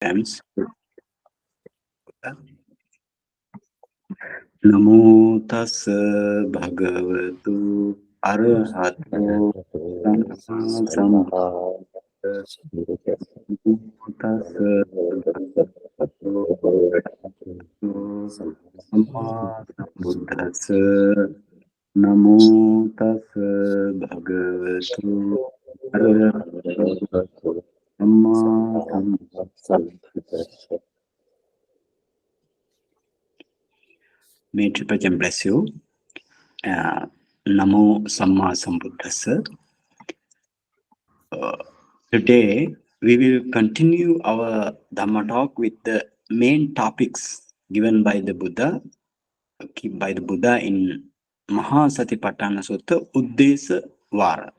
times. Namo tassa bhagavatu arahato samma sambuddhassa. Namo tassa bhagavato arahato samma sambuddhassa. Namo tassa bhagavatu arahato samma sambuddhassa. May Tripajan bless you. Namo Samma Sambuddhassa. Today we will continue our Dhamma talk with the main topics given by the Buddha, in Mahasatipatthana Sutta, uddesa vara.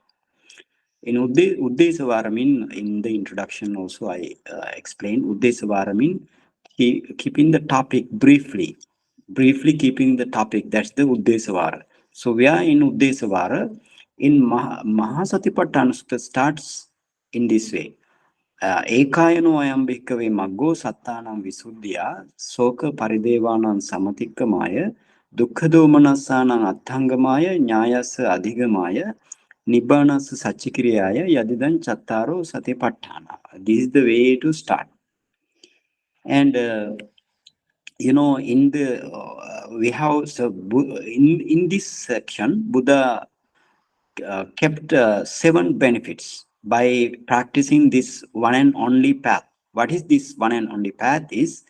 In uddesa vara mean, in the introduction also I explained, uddesa vara mean keeping the topic briefly keeping the topic. That's the uddesa vara. So we are in uddesa vara. In Mahasatipatthana Sutta starts in this way. Ekayano ayam bhikkhave maggo sattanam visuddhya soka paridevanam samatikkamaya dukkha domanassanam atthangamaya nyayasa adhigamaya nibbanasa sachikiriyaya yadidan chattaro satipatthana. This is the way to start. And in the we have, so in this section Buddha kept 7 benefits by practicing this one and only path. What is this one and only path? Is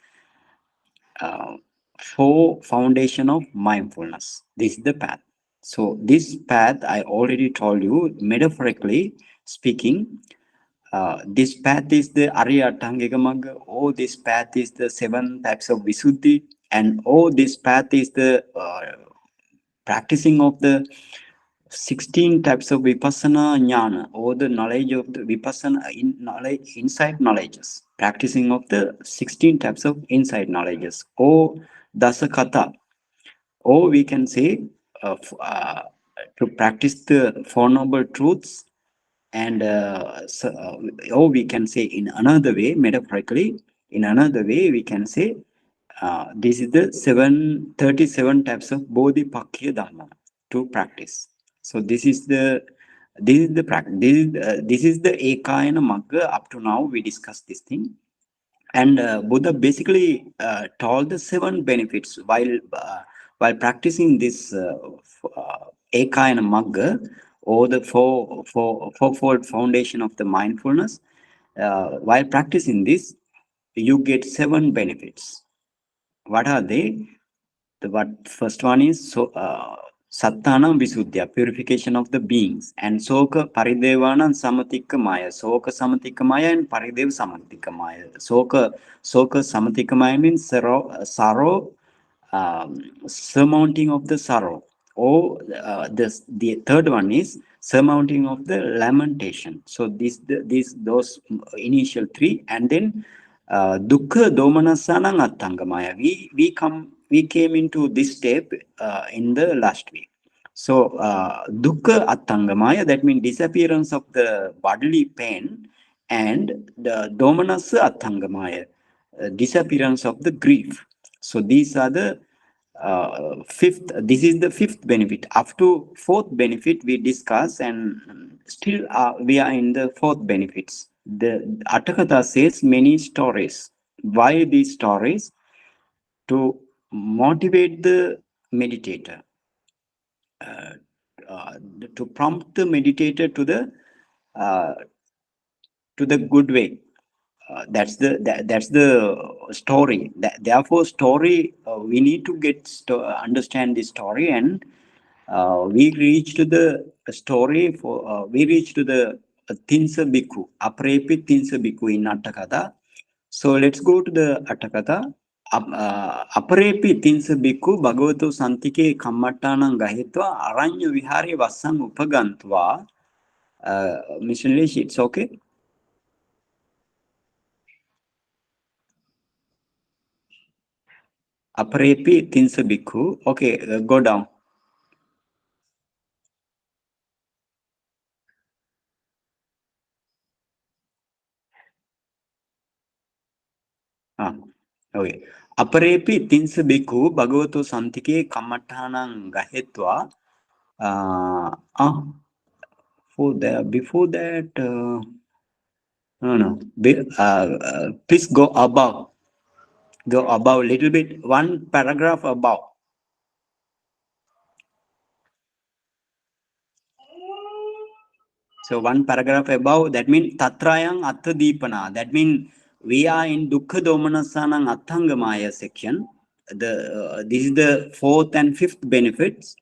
4 foundation of mindfulness. This is the path. So this path, I already told you, metaphorically speaking, this path is the Arya Tangika Magga, or this path is the 7 types of Visuddhi, and this path is the practicing of the 16 types of Vipassana Jnana, or the knowledge of the Vipassana insight knowledges, practicing of the 16 types of insight knowledges, or Dasakatha, or we can say to practice the Four Noble Truths. And or we can say in another way, metaphorically, in another way, we can say this is the 37 types of Bodhipakya Dhamma to practice. So this is the practice. This is the Ekayana Magga. Up to now, we discussed this thing. And Buddha basically told the 7 benefits while practicing this Ekayana Magga, or the fourfold foundation of the mindfulness. While practicing this, you get 7 benefits. What are they? First one is Sattanam Visuddhya, purification of the beings, and Soka Paridevanam Samatikkamaya, Soka Samatikkamaya and Paridev Samatikkamaya. Soka Samatikkamaya means sorrow, surmounting of the sorrow. Or the third one is surmounting of the lamentation. So those initial 3, and then dukkha domanassanam attangamaya. We came into this step in the last week. So dukkha attangamaya, that means disappearance of the bodily pain, and the domanassa attangamaya, disappearance of the grief. So these are the fifth. This is the 5th benefit. Up to 4th benefit we discuss, and still we are in the 4th benefits. The Atthakatha says many stories. Why these stories? To motivate the meditator, uh, to prompt the meditator uh, to the good way. That's the story. Therefore, story, we need to understand the story, and we reach to the story we reach to the Tinsa Bhikkhu, Aprepi Tinsa Bhikkhu in Atthakatha. So let's go to the Atthakatha. Aparepi Tinsa Bhikkhu Bhagavato Santike Kammattanam Gahitva Aranya Vihari Vassam Upagantva. Mr. Nilesh, it's okay? Aparepi Tinsa Bhikkhu. Okay, go down. Ah, okay. Aparepi tinsa bhikkhu bhagavato santike kammattanang gahetva. Uh, ah, before that, no, no. Please go above. Go above little bit. One paragraph above. So one paragraph above, that means Tatrayang Attadipana. That means we are in Dukkha Domanasanang Atthangamaya section. This is the fourth and fifth benefits.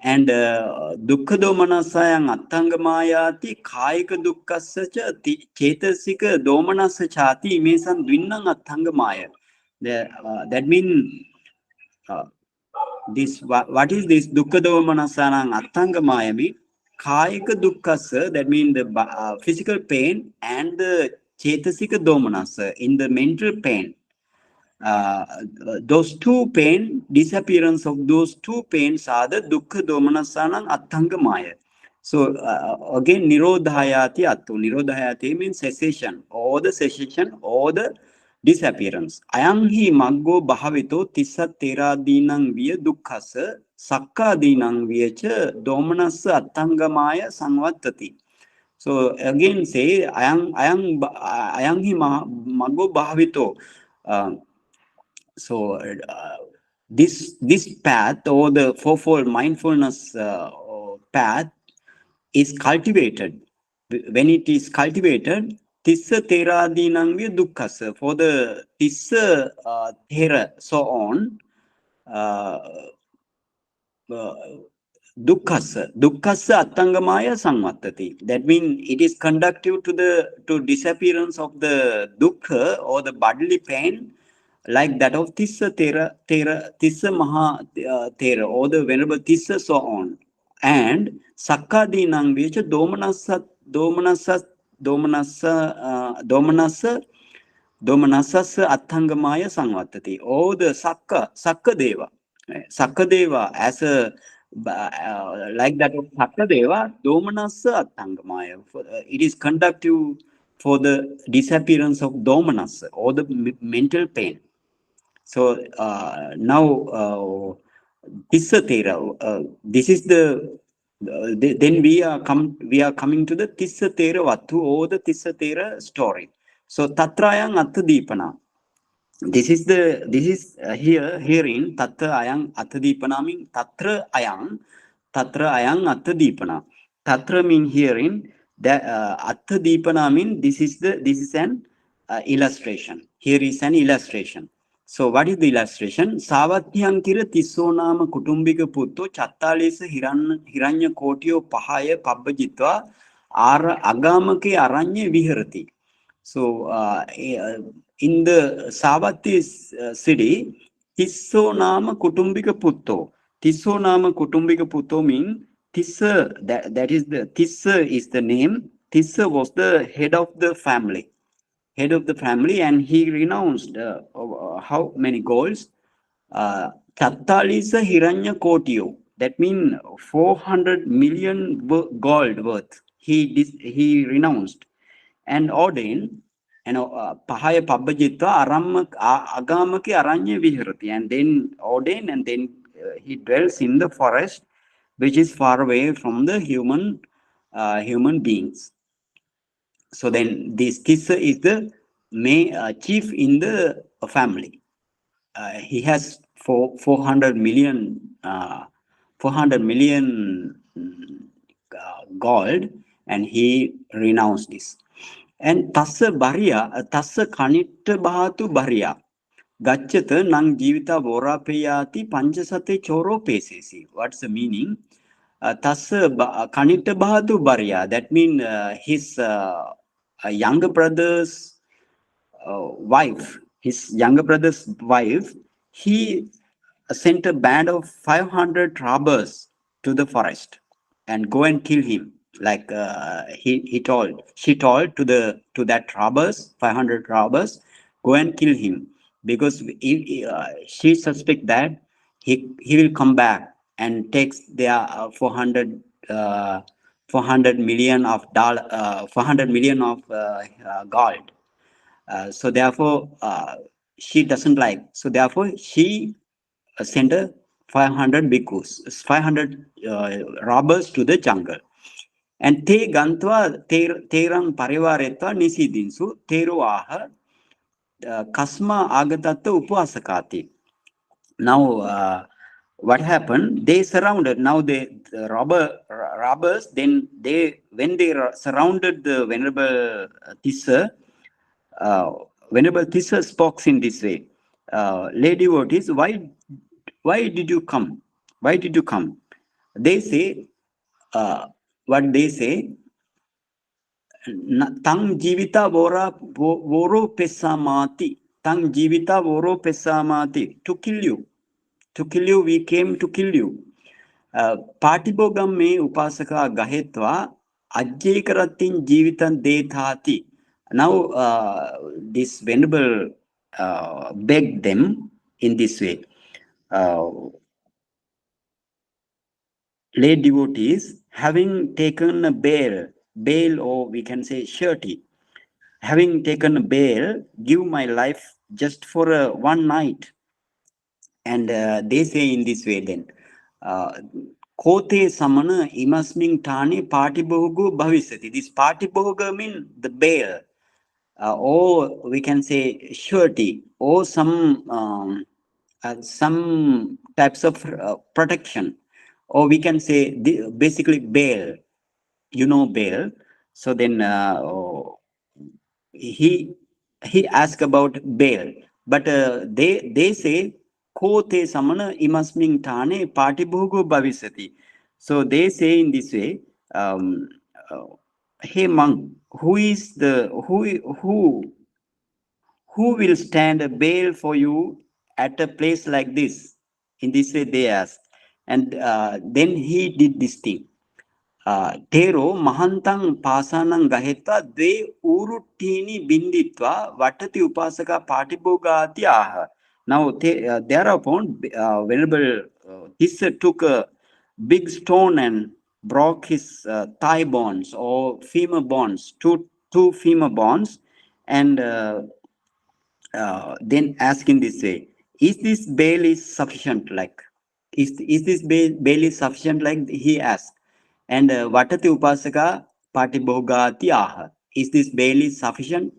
And Dukkha Domanasayang Atthangamayati Kayika Dukkasya Chetasika Domanasa Chati Mesan Dvinnang Atthangamaya. That means this what is this dukkha domanasana attanga mean kayika dukkasa, that means the physical pain, and the chetasika domanasa, in the mental pain. uh, those two pain, disappearance of those two pains are the dukkha domanasana attanga maya. So again, nirodhayati atto. Nirodhayati means cessation, or the cessation, or the disappearance. Ayam hi maggo bhavito tissa teradinang via dukkhasa sakkadinang via cha domanasa attangamaya samvattati. So again say ayam hi maggo bhavito. Uh, so this path, or the fourfold mindfulness path, is cultivated. When it is cultivated, tissa teradinangya dukkhasa, for the tissa thera, so on, uh, uh, dukkhasa attangamaya samvattati. That means it is conductive to the to disappearance of the dukkha, or the bodily pain, like that of tissa tissa maha thera, or the venerable tissa, so on. And sakkadinang vicha domanasa domanasa domanasa domanasasa attangamaya samvattati. Oh, the Sakkadeva. Sakkadeva as a like that of Sakkadeva, domanasa attangamaya. It is conductive for the disappearance of domanasa, or the mental pain. So now Tissatera. This is then we are coming to the Tissatera Vatu, or the Tissatera story. So Tatrayang Attadipana. This is herein Tatra Ayang Attadipana mean Tatra Ayang Attadipana. Tatra mean herein, that Attadipana mean this is an illustration. Here is an illustration. So what is the illustration? Savatyankira Tissonama Kutumbika Putto Chattalisa Hiranya Kotio Pahaya Pabbajitva Ara Agamake Aranya Viharati. So in the Savatthi city, Tisso Nama Kutumbika Putto. Tisso Nama Kutumbika Putto means Tissa, that is the Tissa is the name. Tissa was the head of the family. Head of the family, and he renounced how many goals? Chattalisa Hiranya Kotio. That means 400 million gold worth. He renounced and ordained, Pahaya Pabbajitva Agamaki Aranya Viharati, and then ordained, and then he dwells in the forest, which is far away from the human beings. So then this Tissa is the chief in the family. He has 400 million 400 million gold, and he renounced this. And tassa bharya, tassa kanitta bahatu bharya. Gacchata nang jivita vorapeyati panchasate choro pesesi. What's the meaning? Tassa kanitta bahatu bharya. That means his younger brother's younger brother's wife, he sent a band of 500 robbers to the forest and go and kill him. Like she told to that robbers, 500 robbers, go and kill him, because she suspect that he will come back and takes their 400 million of dollar 400 million of gold. So therefore, she doesn't like. So therefore, she sent a 500 bhikkhus, 500 robbers to the jungle. And te gantva terang parivaretva nisidinsu teru aha kasma agatatta upasakati. Now, what happened? They surrounded. Now, the robbers. Then they, when they surrounded the venerable Tissa, uh, venerable Tissa spoke in this way: "Lady, what is? Why did you come? Why did you come?" They say, uh, what they say. Tang jivita voro pesamati. Tang jivita voro pesamati. To kill you. To kill you, we came to kill you. Patibogam me upasaka gahetva ajjekaratin jivitan dethati. Now, this venerable begged them in this way. Lay devotees, having taken a bail, or we can say surety, having taken a bail, give my life just for one night. And they say in this way then, Kote samana imasming tani partibhogu bhavisati. This partibhoga means the bail, or we can say surety, or some types of protection, or we can say basically bail. You know bail. So then he asked about bail, but they say kote samana imasming tane partibhogo bhavisati. So they say in this way, um, uh, hey monk, who is the who will stand a bail for you at a place like this? In this way they asked, and then he did this thing. Tero mahantang pasanang gaheta de urutini binditva vatati upasaka patibogati aha. Now, thereupon, Venerable Tissa took a big stone and broke his thigh bones or femur bones, two femur bones, and then ask in this way: is this bail is sufficient? Like, is this bail is sufficient? Like he asked. And vatati upasaka patibhogati aha. Is this bail is sufficient?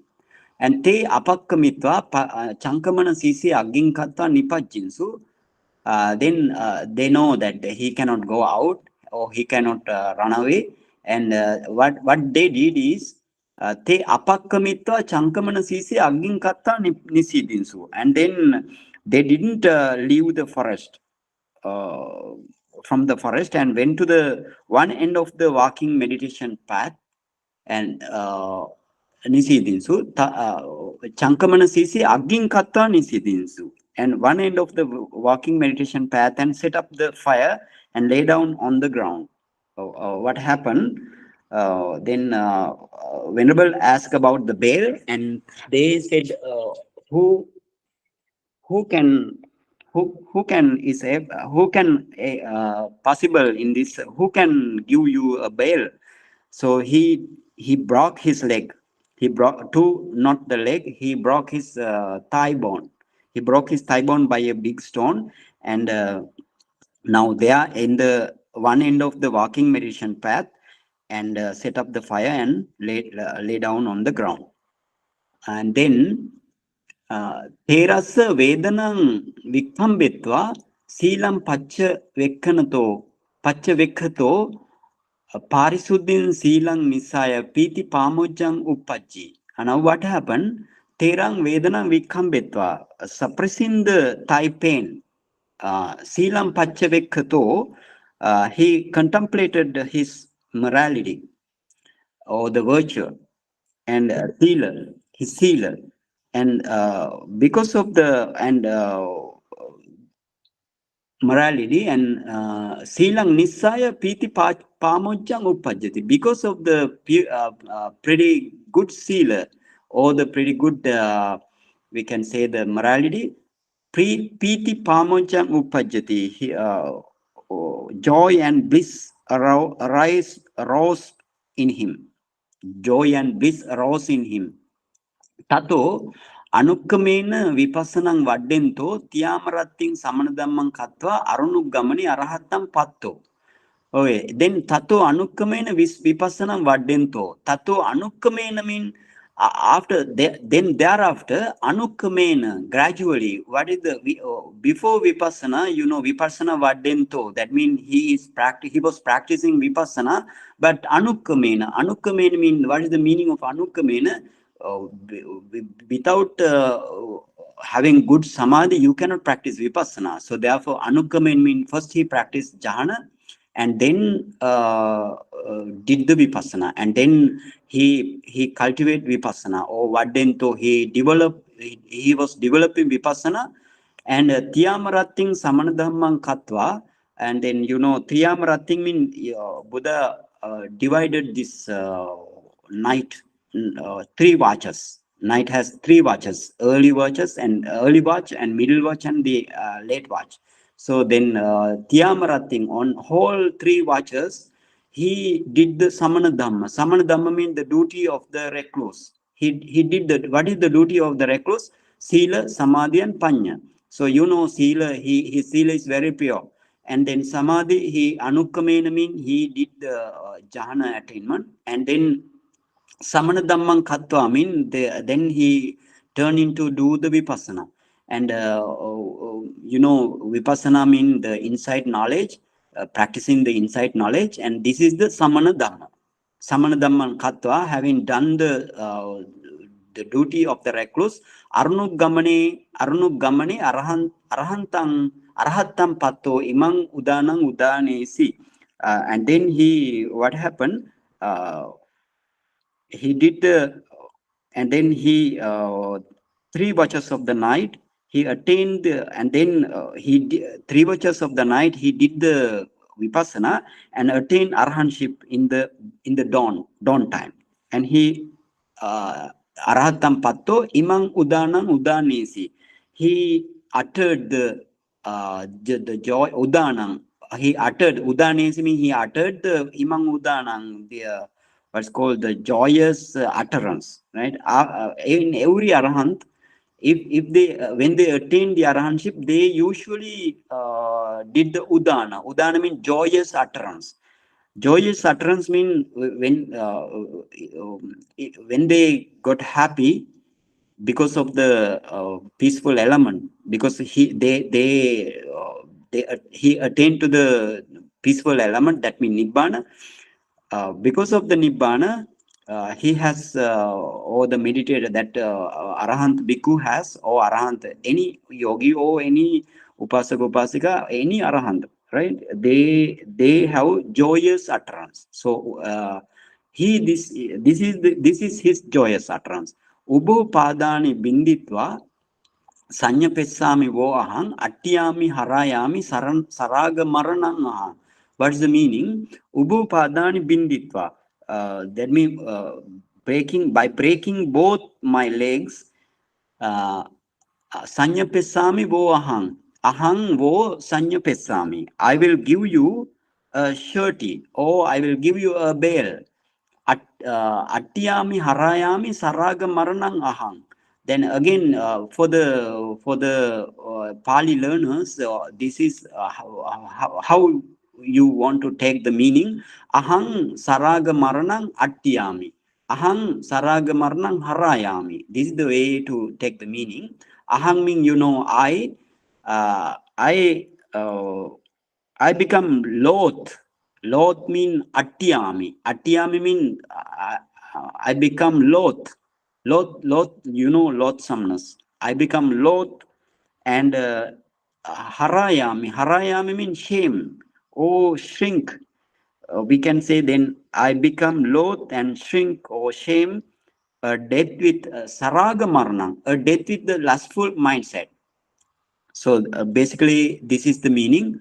And te apakkamitva chankamana sisi aginkata nipajinsu. Then they know that he cannot go out or he cannot run away. And what they did is te apakkamitva chankamana sisi aginkata nisidinsu. And then they didn't leave the forest, uh, from the forest, and went to the one end of the walking meditation path. And nisidinsu chankamana sisi agin katta nisidinsu, and one end of the walking meditation path, and set up the fire and lay down on the ground. What happened? Then Venerable asked about the bear, and they said, who who can who can is a who can possible in this, who can give you a bail? So he broke his leg. He broke two, not the leg, he broke his thigh bone. He broke his thigh bone by a big stone. And now they are in the one end of the walking meditation path, and set up the fire and lay down on the ground. And then terasa vedanang vikambetva silam pacha vekkato parisuddin silang nisaya piti pamujang upajji. And now what happened? Terang vedanang vikambetva, suppressing the thigh pain, silam pacha vekkato, he contemplated his morality or the virtue, and his sealer. And because of the and morality, and silang nisaya piti pamojang upajati, because of the pretty good sealer, or the pretty good we can say the morality, piti pamojang upajati, joy and bliss arose in him. Joy and bliss arose in him. Tato Anukkamena vipassanam vaddento tiyamaratting samanadhammam katva arunuggamani arahattam patto. Okay, then tato anukkamena vipassanam vaddento. Tato anukkamena mean after then thereafter anukkamena gradually. What is the before vipassana? You know vipassana vaddento. That means he was practicing vipassana, but anukkamena mean what is the meaning of anukkamena? Without having good samadhi, you cannot practice vipassana. So therefore, anukkamena mean first he practiced jhana and then did the vipassana, and then he cultivate vipassana. Or what then? So he was developing vipassana, and tiyamarating samanadhammam katva, and then tiyamarating mean Buddha divided this night three watches. Night has three watches: early watch, and middle watch, and the late watch. So then Tiyamarating on whole three watches, he did the Samana Dhamma. Samana Dhamma means the duty of the recluse. He did what is the duty of the recluse? Sila, Samadhi, and Panya. So Sila, his Sila is very pure. And then Samadhi, he Anukkamena means he did the Jhana attainment. And then Samanadhammam Katva, then he turned into do the Vipassana. And Vipassana means the insight knowledge, practicing the insight knowledge, and this is the Samanadhamma. Samanadhammam Katva, having done the duty of the recluse, Arunuggamane Arahatam Patto Imang Udanang Udanesi. And then what happened? He did and then he 3 watches of the night he attained, and then he did 3 watches of the night he did the vipassana and attained arhanship in the dawn time, and he arahatam patto imang udanam udanesi, he uttered the joy udanam, he uttered udanesi means he uttered the imang udanam, the what's called the joyous utterance, right? In every arahant, if they when they attain the arahantship, they usually did the udana. Udana means joyous utterance. Joyous utterance mean when they got happy because of the peaceful element, because he attained to the peaceful element, that means nibbana. Because of the nibbana, he has or the meditator that arahant bhikkhu has, or arahant any yogi or any upasaka upasika, any arahant, right? They have joyous utterance. So this is his joyous utterance. Ubo padani binditva Sanyapesami wo ahang attiyami harayami saraga maranang ahang. What's the meaning? Ubu padani binditva. That means by breaking both my legs. Sanyapesami wo ahang. Ahang wo sanyapesami. I will give you a surety, or I will give you a bail. Attiyami harayami saraga maranang ahang. Then again, for the Pali learners, this is how you want to take the meaning. Ahang saraga maranang attiyami. Ahang saraga maranang harayami. This is the way to take the meaning. Ahang means I become loath. Loath mean attiyami. Attiyami mean I become loath. Loath, loathsomeness. I become loath, and harayami. Harayami means shame. Oh, shrink. We can say then I become loath and shrink or shame, a death with saraga marna, a death with the lustful mindset. So basically, this is the meaning.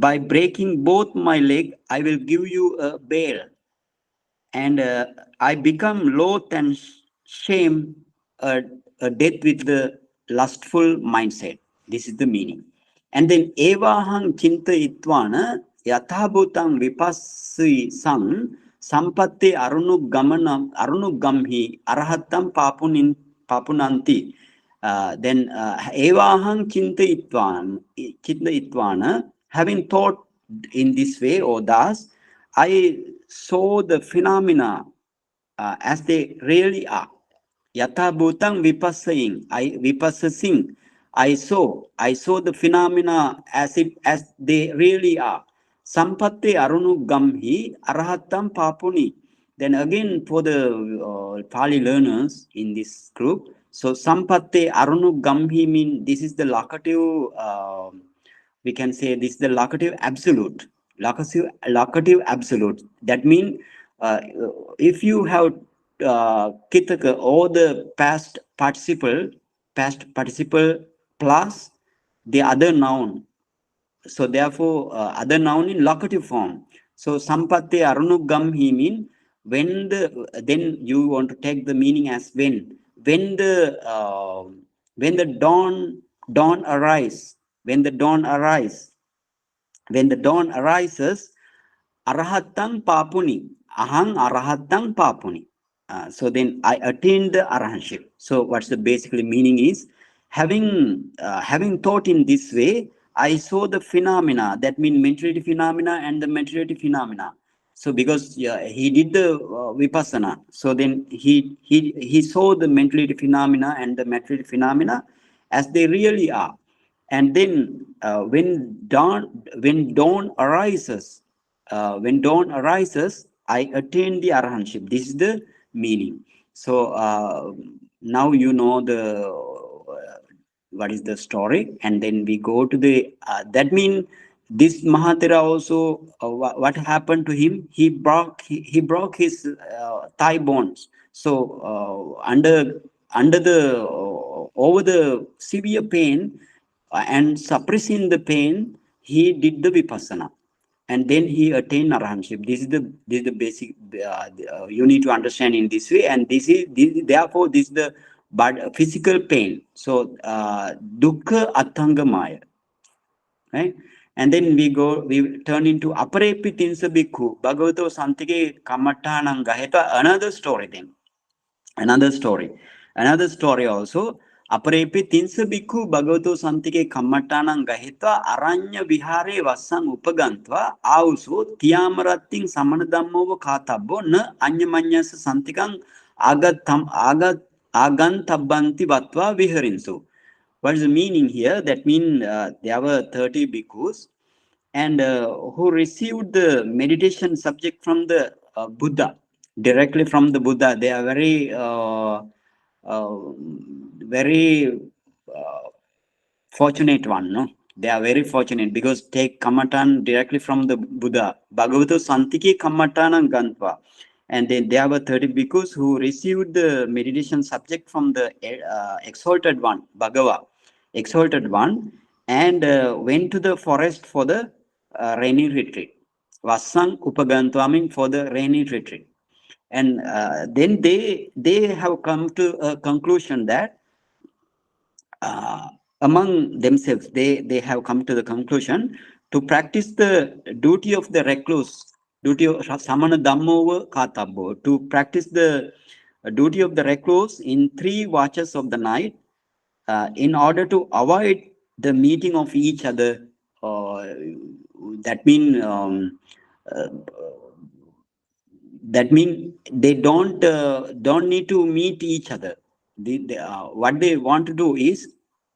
By breaking both my leg, I will give you a bail, and I become loath and shame, a death with the lustful mindset. This is the meaning. And then evahang chinta itvana yathabhutang vipassi sang sampatte arunugamhi arahatam papunanti. Then evahang chinta having thought in this way or thus, I saw the phenomena as they really are. Yatha bhutang vipassing, I saw the phenomena as they really are. Sampatte arunu gamhi arahatam papuni. Then again for the Pali learners in this group, so sampatte arunu gamhi mean this is the locative. We can say this is the locative absolute. Locative absolute. That means if you have kitaka all the past participle plus the other noun, so therefore other noun in locative form. So sampatte arunugam he mean when the, then you want to take the meaning as when the dawn arise, when the dawn arise, when the dawn arises, Arahatang Papuni. Ahang Arahatang Papuni. So then I attained the Arahantship. So what's the basically meaning is having thought in this way, I saw the phenomena, that means mentality phenomena and the materiality phenomena. So because he did the vipassana, so then he saw the mentality phenomena and the materiality phenomena as they really are. And then when dawn arises, I attain the arahantship. This is the meaning. So now you know the what is the story, and then we go to the that means this Mahatera also what happened to him? He broke his thigh bones. So under the over the severe pain and suppressing the pain, he did the vipassana, and then he attained arahantship. This is the basic you need to understand in this way, and therefore this is the but physical pain. So dukkha athangamaya, right? And then we turn into aparepi tinsa bhikkhu bhagavato santike kamattanam gaheta, another story another story also. Aparepi tinsa bhikkhu bhagavato santike kammattanam gahitva aranya vihare vassam upagantva auso tiyamaratting samanadhammova katabbo na anyamanyasa santikam agantabbanti vatva viharinsu. What is the meaning here? That means there were 30 bhikkhus and who received the meditation subject from the Buddha, directly from the Buddha. They are very fortunate one, no? They are very fortunate because take Kamatan directly from the Buddha. Bhagavato Santiki Kamatana Gantva. And then there were 30 bhikkhus who received the meditation subject from the exalted one, Bhagava, exalted one, and went to the forest for the rainy retreat. Vassang Upagantwaming for the rainy retreat. And then they have come to a conclusion that uh, among themselves, they have come to the conclusion to practice the duty of the recluse, duty of samana dhammo katabbo, to practice the duty of the recluse in 3 watches of the night, in order to avoid the meeting of each other. That mean uh, that mean they don't need to meet each other. What they want to do is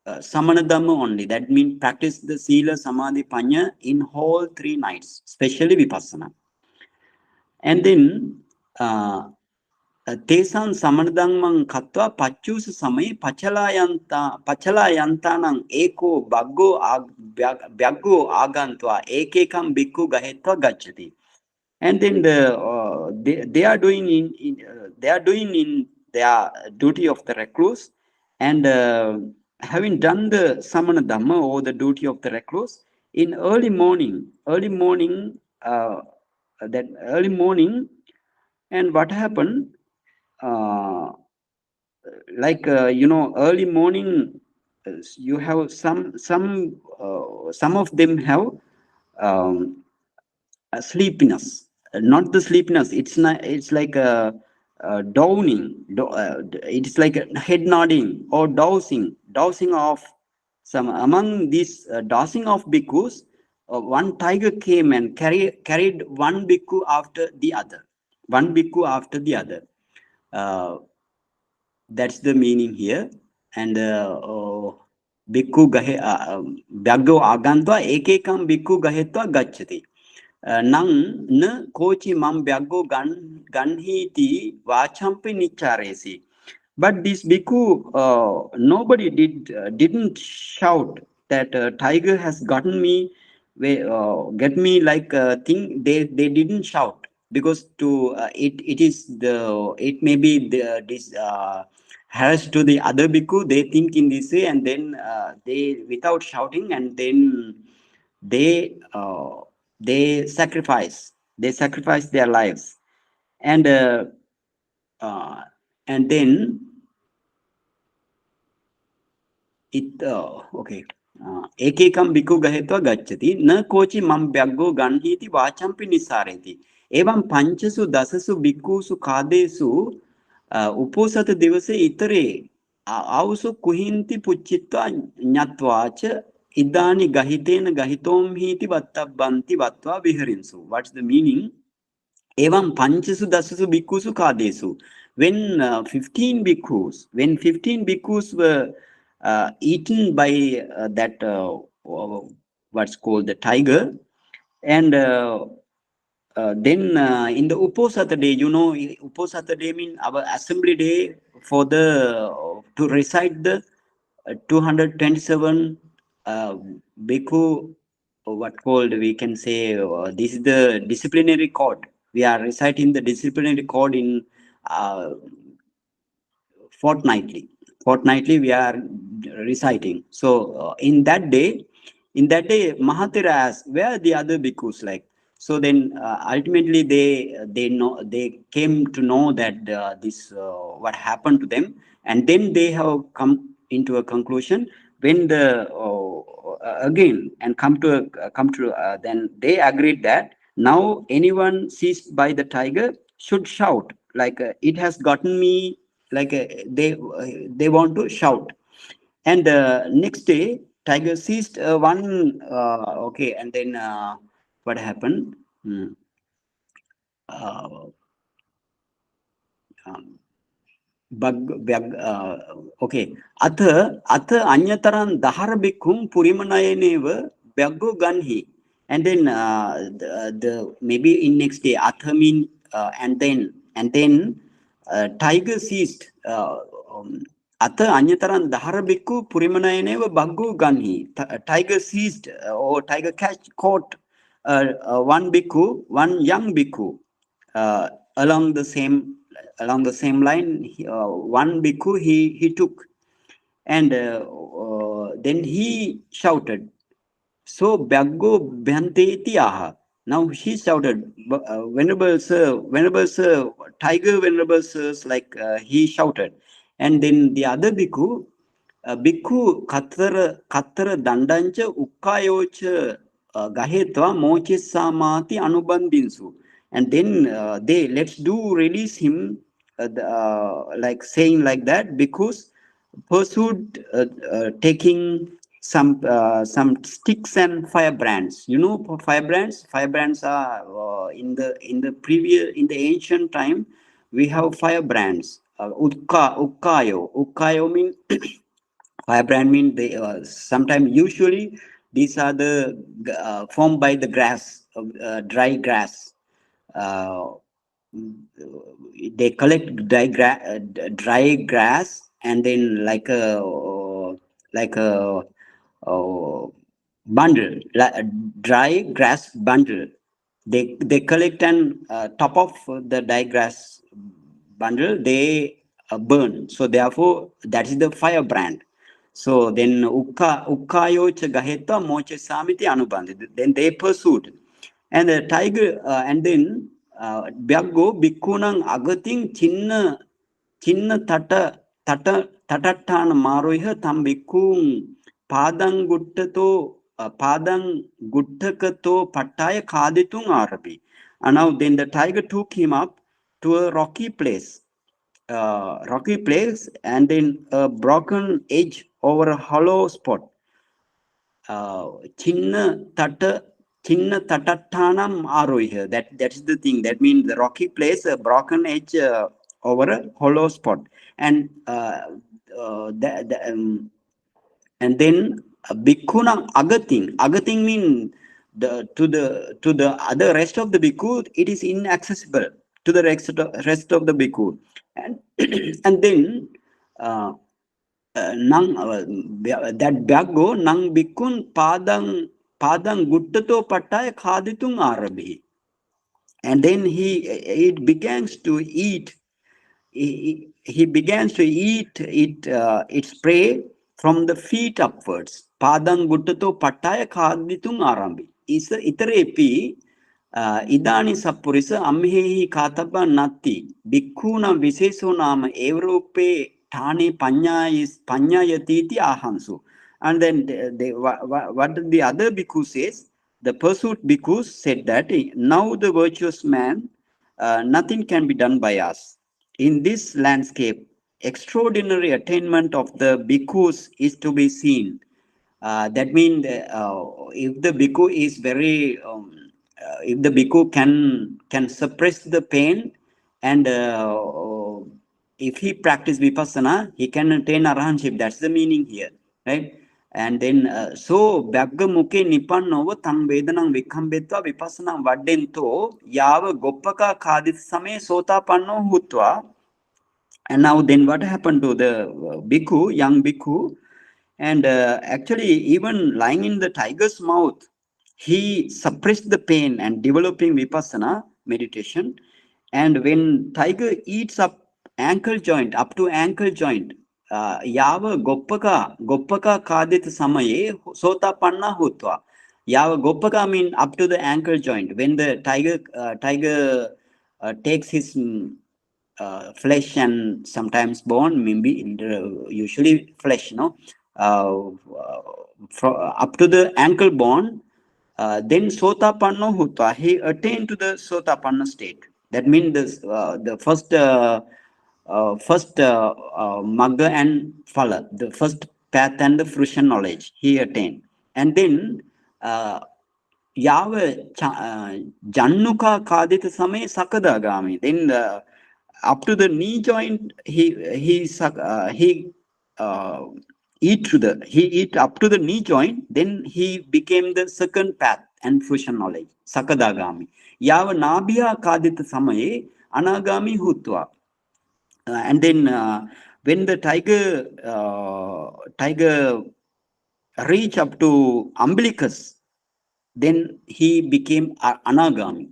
samanadhamma only. That means practice the sila samadhi panya in whole 3 nights, especially vipassana. And then tesan samanadhammang katva pachus samay pachalayantanang eko baggo agantva ekekam bhikkhu gahetva gacchati. And then they are doing they are doing in their duty of the recluse, and having done the samana dhamma or the duty of the recluse in early morning, that early morning. And what happened, uh, early morning, you have some of them have um, sleepiness. Not the sleepiness, it's not, it's like it's like a head nodding or dowsing of some among these dowsing of bhikkhus. One tiger came and carried one bhikkhu after the other, one bhikkhu after the other. Uh, that's the meaning here. And bhikkhu gahe Vyagyo agantva ekekam bhikkhu gahetva gacchati. Nang na kochi mam vyaggo ganhiti vachampi nicharesi. But this bhikkhu, nobody didn't shout that tiger has gotten me, get me like thing. They didn't shout because to it is the it may be the this harass to the other bhikkhu. They think in this way, and then they without shouting, and then they uh, they sacrifice their lives, and uh, and then it okay. Ekekam bhikkhu gahetva gacchati na kochi mam vyaggo ganhiti vachampi nisareti evam panchasu dasasu bhikkhusu kadesu uposata divase itare ausu kuhinti puchitva nyatvacha idani gahitena gahitom hiti vattabbanti vatva viharinsu. What's the meaning? Evam panchasu dasasu bhikkhusu kadesu. When 15 bhikkhus were eaten by that what's called the tiger, and then in the Uposatha day, Uposatha day mean our assembly day for the to recite the 227 uh, bhikkhu, what called we can say this is the disciplinary code. We are reciting the disciplinary code in uh, fortnightly. Fortnightly we are reciting. So in that day, Mahatira asked, "Where are the other bhikkhus?" Like so, then ultimately they came to know that this what happened to them, and then they have come into a conclusion when the again and come to then they agreed that now anyone seized by the tiger should shout like it has gotten me, like they want to shout. And next day tiger seized one okay, and then what happened. Hmm. uh, um, okay. Atha anyataran dahara bhikkhu purimanayaneva vyaggo ganhi. And then the maybe in next day atha mean and then tiger seized atha anyataran dahara bhikkhu purimanayaneva bhaggo ganhi. Tiger seized or tiger caught one bhikkhu, one young bhikkhu, uh, along the same line. One bhikkhu he took, and then he shouted, so Bhaggo Bhante aha. Now he shouted, Venerable Sir, Tiger Venerable Sir, like he shouted. And then the other bhikkhu, bhikkhu kattara dandancha ukkayocha gahetva mochisamati anubandinsu. And then they let's do release him, like saying like that, because pursued taking some sticks and firebrands. For firebrands are in the previous in the ancient time we have firebrands. Ukkayo mean firebrand mean they sometimes usually these are the formed by the grass, dry grass. uh, they collect dry grass, and then like a, uh, bundle, dry grass bundle. They collect and top of the dry grass bundle they burn. So therefore that is the firebrand. So then ukkayo cha gaheta moche samiti anubandhi. Then they pursued, and the tiger and then Byaggo bhikkhunan agating chinna tatattana maroiha tam bhikkhun padang guttato padang guttakato pattaya kaditung arabi. And now then the tiger took him up, to a rocky place, and then a broken edge over a hollow spot. Chinna tata chinna tatattanam aroiha. That is the thing. That means the rocky place, a broken edge over a hollow spot, and and then bhikkhunam agating. Agating mean to the other rest of the bhikkhu, it is inaccessible to the rest of the bhikkhu, and and then uh, nang that bhaggo nang bhikkhun padang guttato pattaya khaditung arabhi. And then he it begins to eat he begins to eat its prey from the feet upwards. Padang guttato pattaya khaditung arambi. Is itarepi idani sappurisa amhehi kataba natti bhikkhuna viseso nama evrope thane panyayatiti ahansu. And then what the other bhikkhu says, the pursued bhikkhus said that now the virtuous man, nothing can be done by us. In this landscape, extraordinary attainment of the bhikkhus is to be seen. That means if the bhikkhu is very, if the bhikkhu can suppress the pain, and if he practice vipassana, he can attain arahantship. That's the meaning here, right? And then so Bhagga Mukhe Nipannovo Tam Vedanam Vikhambetva Vipassana Vadento Yava Gopaka Khadit Same Sota Panno Hutva. And now then what happened to the bhikkhu, young bhikkhu? And actually, even lying in the tiger's mouth, he suppressed the pain and developing vipassana meditation. And when tiger eats up to ankle joint, yava goppaka kadit samaye sota panna hutva. Yava goppaka mean up to the ankle joint. When the tiger takes his flesh and sometimes bone, maybe usually flesh, no, up to the ankle bone, then sotapanna hutva, he attained to the sotapanna state. That means the first magga and phala, the first path and the fruition knowledge he attained. And then Yava Jannuka Kadita Same Sakadagami. Then up to the knee joint, he eat up to the knee joint. Then he became the second path and fruition knowledge, Sakadagami. Yava Nabhiya Kadita Samaye Anagami Hutva. And then when the tiger reached up to umbilicus, then he became anagami.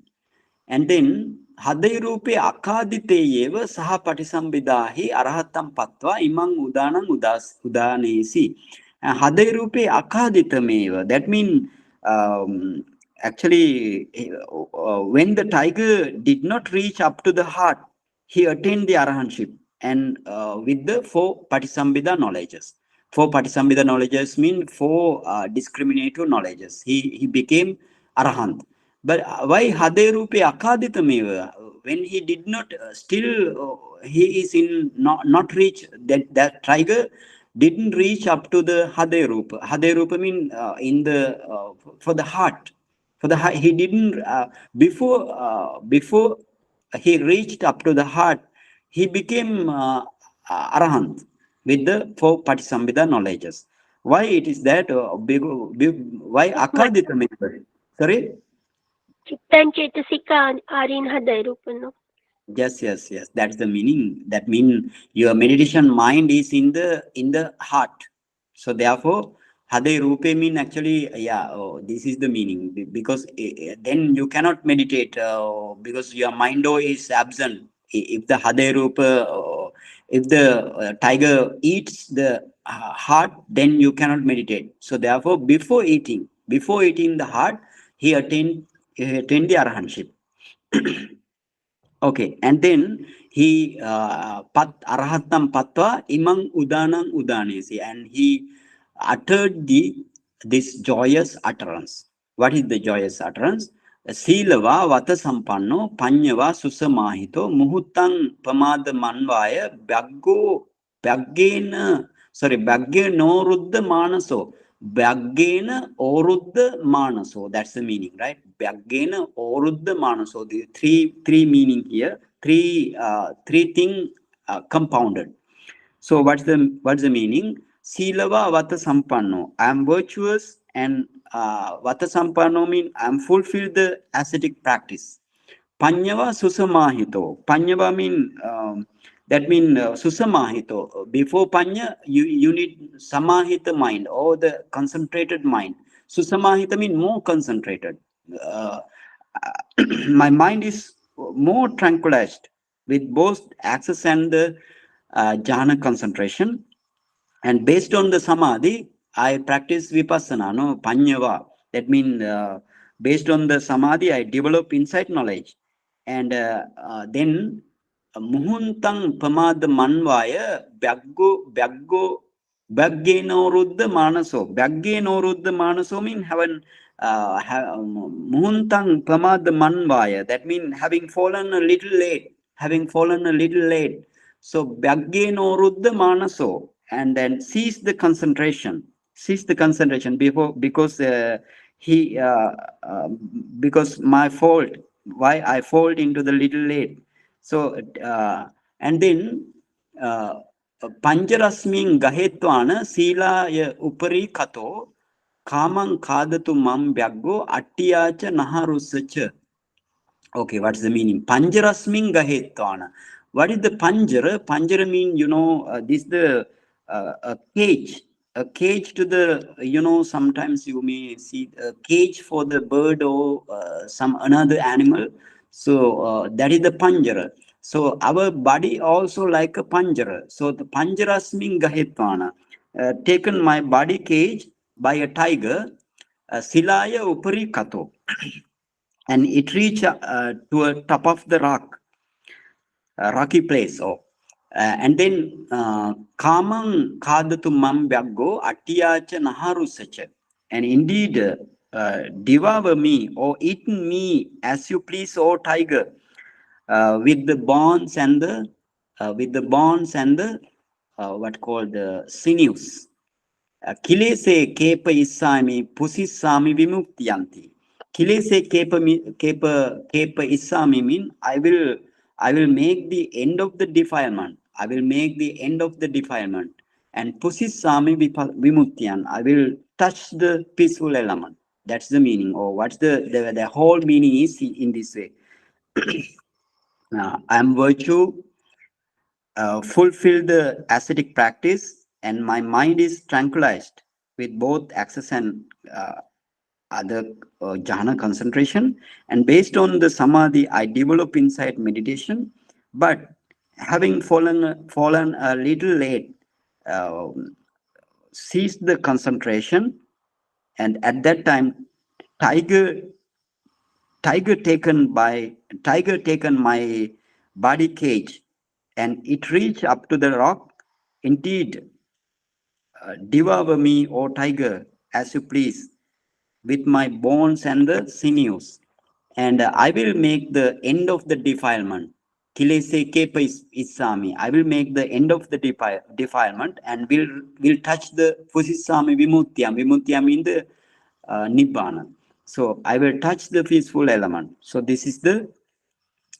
And then hadairupe akadite eva saha patisambidahi arahatam patva imang udanang udanesi. Hadairupe akaditameva. That means actually when the tiger did not reach up to the heart, he attained the arahantship, and with the 4 patisambhida knowledges. 4 patisambhida knowledges mean 4 discriminative knowledges. He became arahant. But why Haderupe Akaditameva? When he did not he is in not reach, that tiger didn't reach up to the Haderupa. Haderupa mean in the for the heart. For the heart, he didn't before he reached up to the heart, he became arahant with the 4 patisambhida knowledges. Why it is that? Why Akaditameva? Sorry. Chitta and Chetasika are in Hadairupa. Yes. That's the meaning. That means your meditation mind is in the heart. So therefore, Hade Rupe mean actually, this is the meaning. Because then you cannot meditate because your mind is absent. If the Hade Rupe, if the tiger eats the heart, then you cannot meditate. So therefore, before eating the heart, he attained the arahantship. Okay, and then he arahatam patva imang udanang udanesi, and he uttered this joyous utterance. What is the joyous utterance? Silava vata sampanno panyava susamahito muhutang pamada manvaya bhaggena bhaggena manaso bhaggena orudda manaso. That's the meaning, right? Bhaggena orudda manaso. The three meaning here, three thing compounded. So what's the meaning? Silava vata sampanno. I am virtuous, and vata sampanno mean I am fulfilled the ascetic practice. Panyava susamahito. Panyava mean that mean susamahito. Before panya, you need samahita mind or the concentrated mind. Susamahita mean more concentrated. Uh, my mind is more tranquilized with both access and the jhana concentration. And based on the samadhi, I practice vipassana, no panyava. That means based on the samadhi, I develop insight knowledge. And then muhuntang pamad manvaya bhaggenoruddha manaso. Bhaggenoruddha manaso mean muhuntang pamad manvaya. That means having fallen a little late. Having fallen a little late. So bhaggenoruddha manaso, and then cease the concentration before, he uh, because my fault, why I fall into the little late. So and then uh, panjarasmin gahetvana silaya upari kato kamang kadatu mam byaggo attiyacha naharusacha. Okay, what's the meaning? Panjarasmin gahetvana. What is the panjara? Panjara mean, this the a cage. A cage to the, sometimes you may see a cage for the bird or some another animal. So that is the panjara. So our body also like a panjara. So the panjarasmin gahetvana. Taken my body cage by a tiger. Silaya upari kato, and it reached to a top of the rocky place. And then kamang kadatu mam byaggo attiyacha naharusacha, and indeed devour me or eat me as you please, O tiger, with the bonds and the what called sinews. Kilese kepa isami pusisami vimuktiyanti. Kilese kepa isami mean I will make the end of the defilement. I will make the end of the defilement. And pusisami vimuktiyan. I will touch the peaceful element. That's the meaning. Or what's the whole meaning is in this way. I am virtue, fulfill the ascetic practice, and my mind is tranquilized with both access and other jhana concentration. And based on the samadhi, I develop insight meditation. But having fallen a little late, uh, cease the concentration, and at that time, tiger tiger taken my body cage, and it reached up to the rock. Indeed, devour me, O tiger, as you please, with my bones and the sinews, and I will make the end of the defilement. Kilese kepa isami. I will make the end of the defilement, and will touch the fusisami vimutyam. Vimutyam means the nibbana. So I will touch the peaceful element. So this is the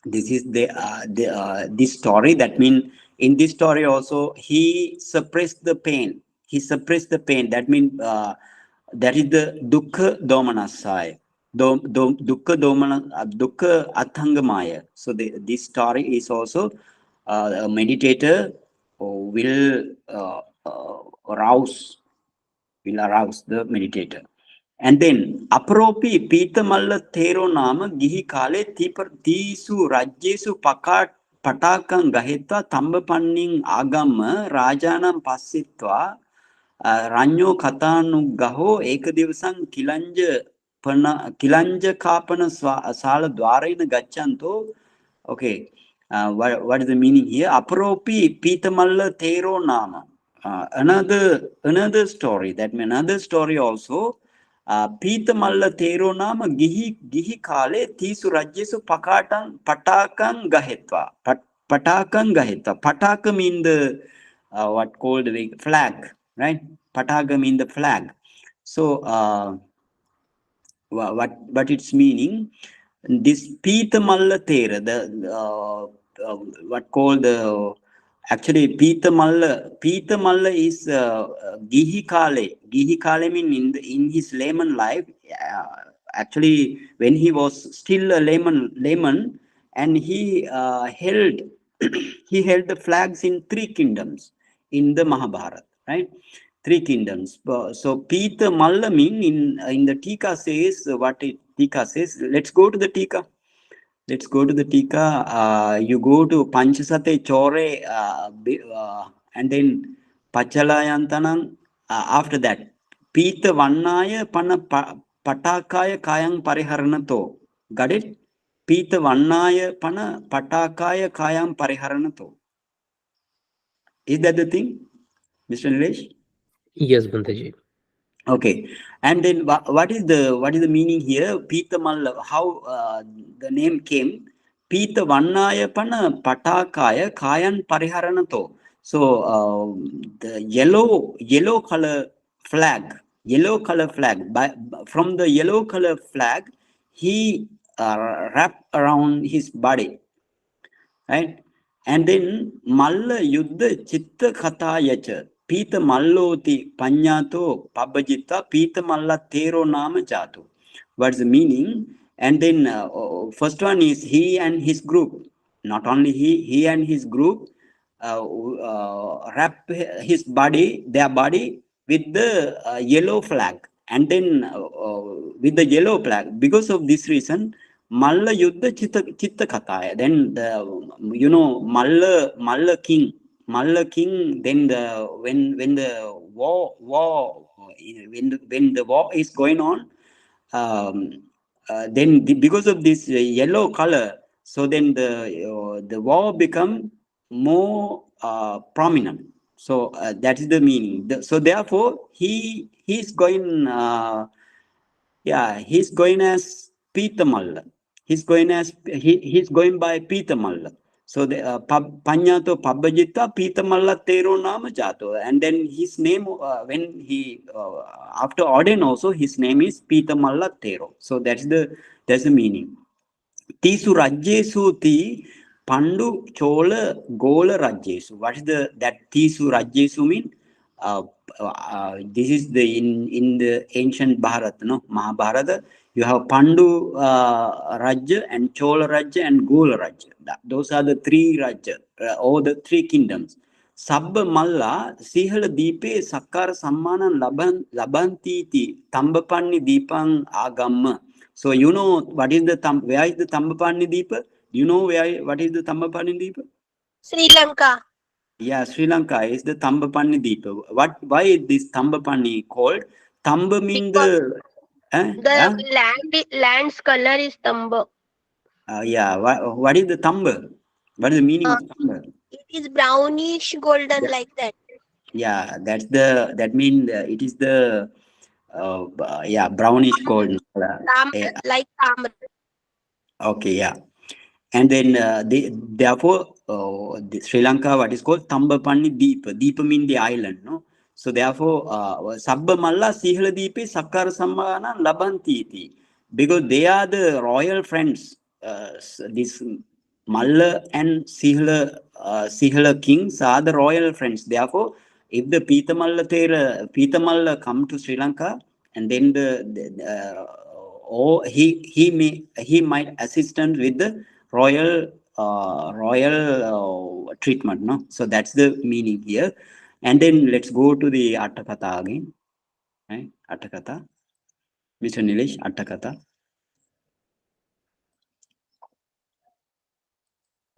this story. That means in this story also he suppressed the pain. He suppressed the pain. That means that is the dukkha domanasaya. Dukkha domana, dukkha athangamaya. So this story is also a meditator will arouse the meditator. And then Apropi Pitamalla Thero Nama Gihi Kale Tisu Rajesu Patakan Gaheta Tambapanning Agama Rajanam Pasitwa Ranyo Katanu Gaho Ekadivasang Kilanja Kapana Sala Dwarina Gachanto. Okay, what is the meaning here? Apropi Pitamalla Thero Nama. Another story. That means another story also. පීතමල්ල තේරෝ නාම ගිහි කාලේ තීසු රජ්‍යසු පටාකං ගහෙත්වා. Patakang gahita. Pataka mean the what called the flag, right? Pataka mean the flag. So what it's meaning? This Pitamalla Thera, the what called the actually Pitamalla is Gihi Kale. Gihi Kale mean in his layman life. Actually, when he was still a layman, and he held he held the flags in three kingdoms in the Mahabharata, right? Three kingdoms. So Pita Malla mean in the Tika says what it Tika says. Let's go to the Tika. Let's go to the Tika. You go to Panchasate Chore and then Pachalayantanam. After that, Pita Vannaya Pana Patakaya Kayang Pariharanato. Got it? Pita Vannaya Pana Patakaya Kayang Pariharanato. Is that the thing, Mr. Nilesh? Yes, Bhanteji. Okay, and then what is the meaning here? Pitamal, how the name came? Pita Vannaya Pana Patakaya Kayan Pariharanato. So the yellow color flag, from the yellow color flag, he wrapped around his body, right? And then Malla Yuddha Chitta Katayacha Pita Malloti Panyato Pabajita Pita Malla Tero Nama Jatu. What's the meaning? And then first one is he and his group. Not only he and his group wrap their body with the yellow flag. And then with the yellow flag, because of this reason, Malla Yuddha Chitta Kataya. Then Malla King. Then when the war when the war is going on, then because of this yellow color, so then the war become more prominent. So that is the meaning. So therefore he's going. He's going as Pitamalla. He's going by Pitamalla. So the Panyato Pabajita Pitamalla Tero Nama Jato. And then his name when he after ordain also his name is Pitamalla Tero. So that's the meaning. Tisu Rajjesu ti Pandu Chola Gola Rajjesu. What is that Tisu Rajjesu mean? This is the in the ancient Bharat, Mahabharata. You have Pandu Rajya and Chola Rajya and Gola Rajya. Those are the three Rajya, or the three kingdoms. Sabba Malla Sihala Deepe Sakkara Sammana Labantiti Tambapanni Deepang Agamma. So you know what is where is the Tambapanni Deepa? Do you know what is the Tambapanni Deepa? Sri Lanka. Yeah, Sri Lanka is the Tambapanni Deepa. Why is this Tambapanni called? Tamba mean Because the land's color is tamba. What is the Tamba? What is the meaning of Tamba? It is brownish golden like that. Yeah, that means it is the brownish gold. Like tamra. Okay, yeah. And then therefore Sri Lanka, what is called Tambapanni Deepa. Deepa mean the island, no? So therefore Sabba Malla Sihala Deepe Sakkara Sammana Labantiti, because they are the royal friends. This Malla and Sihala kings are the royal friends. Therefore, if the Pitamalla come to Sri Lanka, and then he might assistant with the royal treatment, no? So that's the meaning here. And then let's go to the Atthakatha again, right? Atthakatha, Mr. Nilesh, Atthakatha.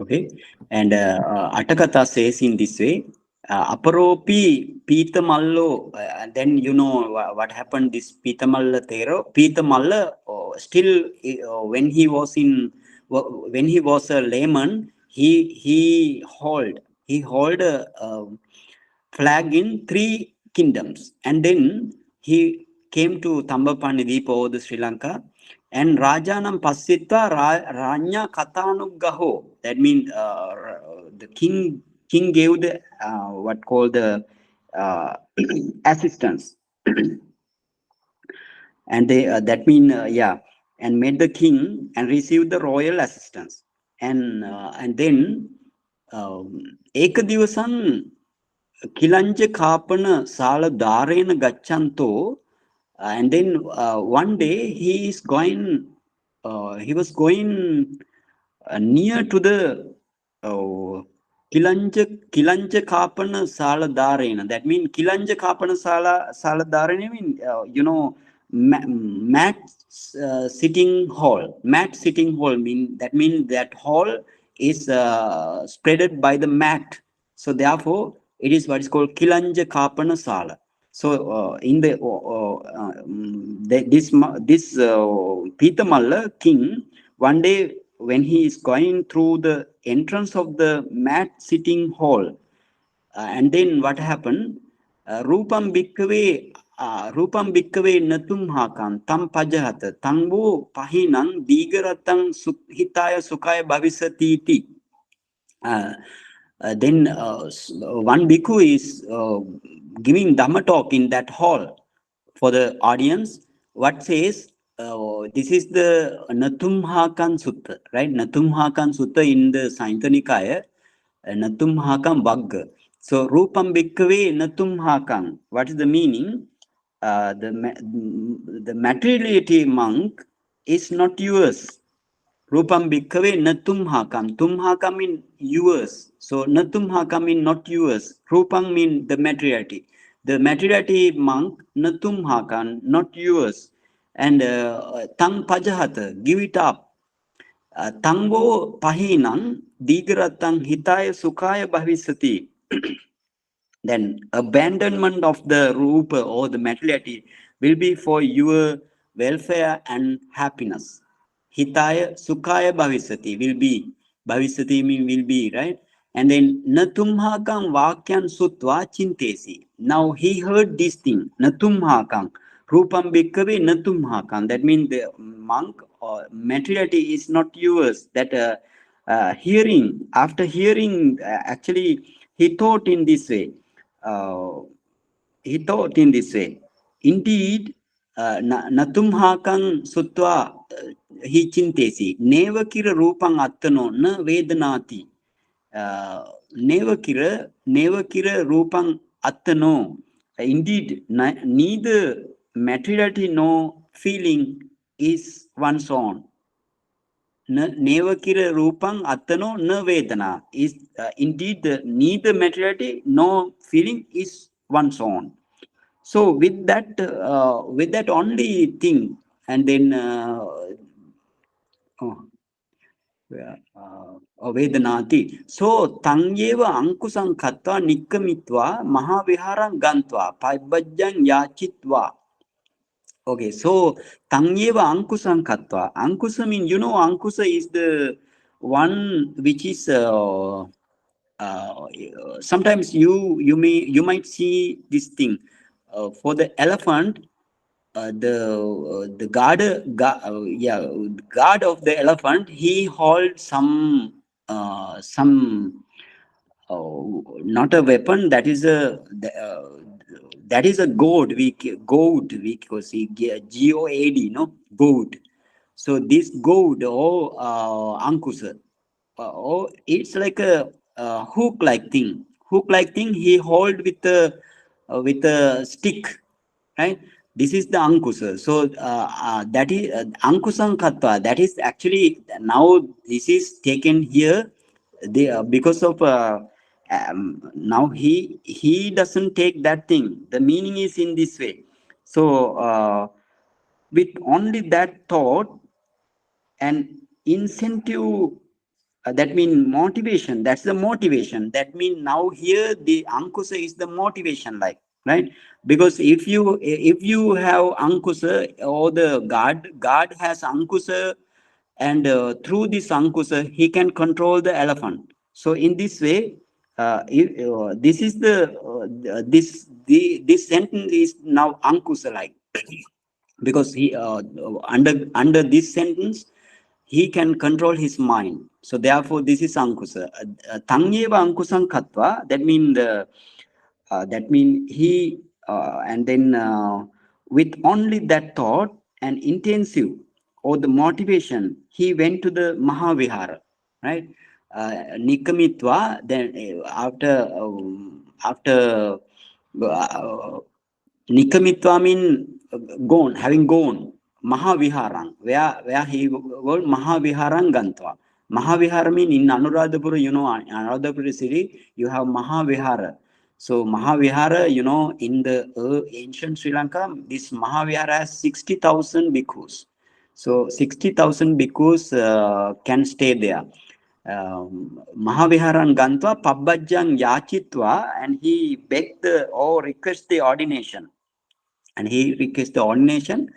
Okay, and Atthakatha says in this way, Aparopi Pitamallo, then you know what happened, this Pitamalla Tero. Pitamalla, still when he was a layman, he hold a flag in three kingdoms, and then he came to Tambapani over the Sri Lanka, and Rajanam Pasitva Ranya Katanuggaho. That means the king gave the what called the uh, assistance, and they that mean yeah, and made the king and received the royal assistance, and then එක දිවසන් කිලංජ කාපන සාල ධාරේන ගච්ඡන්තෝ, and then one day he was going near to the uh, kilanja kapana sala dharena. That means kilanja kapana sala dharena mean mat sitting hall mean that mean that hall is spreaded by the mat. So therefore it is what is called kilanja kapana sala. So in the this Pitamalla king, one day when he is going through the entrance of the mat sitting hall, and then what happened? Rupam bhikkave natum hakan tam pajahata tangbo pahinang digaratang hitaya sukaya bhavisati iti. Then one bhikkhu is giving Dhamma talk in that hall for the audience. What says, this is the Natumhakan Sutta, right? Natumhakan Sutta in the Sainta Nikaya, Natumhakan Vagga. So, Rupam Bhikkave Natumhakan. What is the meaning? The materiality monk is not yours. Rupam bhikkave natum hakam. Tum hakam mean yours. So natum hakam mean not yours. Rupam mean the materiality. The materiality monk natum hakam, not yours. And tang pajahata, give it up. Tangvo pahinang digaratang hitaya sukaya bhavisati. Then abandonment of the rupa or the materiality will be for your welfare and happiness. Hitaya Sukhaya Bhavisati will be. Bhavisati mean will be, right? And then Natumhakam Vakyan Sutva Chintesi. Now he heard this thing, Natumhakam. Rupam Bhikkave Natumhakam. That means the monk or materiality is not yours. That after hearing, actually, he thought in this way. Uh, he thought in this way. Indeed, Natumhakam Sutva he chintesi. Nevakira Rupang Attano na Vedanati. Nevakira Rupang Attano. Indeed, neither materiality nor feeling is one's own. Nevakira Rupang Attano na Vedana is indeed neither materiality nor feeling is one's own. So with that only thing, and then Vedanati. So Tangyeva Ankusang Katva Nikamitva Mahaviharam Gantva Paibajjan Yachitva. Okay, so Tangyeva Ankusang Katva. Ankusa means, Ankusa is the one which is sometimes you might see this thing for the elephant. The guard of the elephant, he holds some not a weapon, that is a goad, we because he GOAD, goad. So this goad or ankusa, it's like a hook like thing he hold with a stick, right? This is the ankusa. So that is ankusam katva. That is actually now this is taken here. Because of now he doesn't take that thing. The meaning is in this way. So with only that thought and incentive, that means motivation. That's the motivation. That means now here the ankusa is the motivation, like, right? Because if you have ankusa, or the god has ankusa, and through this ankusa he can control the elephant. So in this way, this is this sentence is now ankusa like. because he under this sentence he can control his mind. So therefore, this is ankusa. Tanyeva ankusam katva. That mean he and then with only that thought and intensive or the motivation, he went to the Mahavihara, right? Nikamitva. Then after Nikamitva mean gone, having gone. Mahaviharang, where he was Mahaviharang Gantva. Mahavihara mean in Anuradhapura, Anuradhapura city, you have Mahavihara. So Mahavihara, in the ancient Sri Lanka, this Mahavihara has 60,000 bhikkhus. So 60,000 bhikkhus can stay there. Mahaviharan Gantva Pabbajang Yachitva, and he begged or request the ordination. And he request the ordination.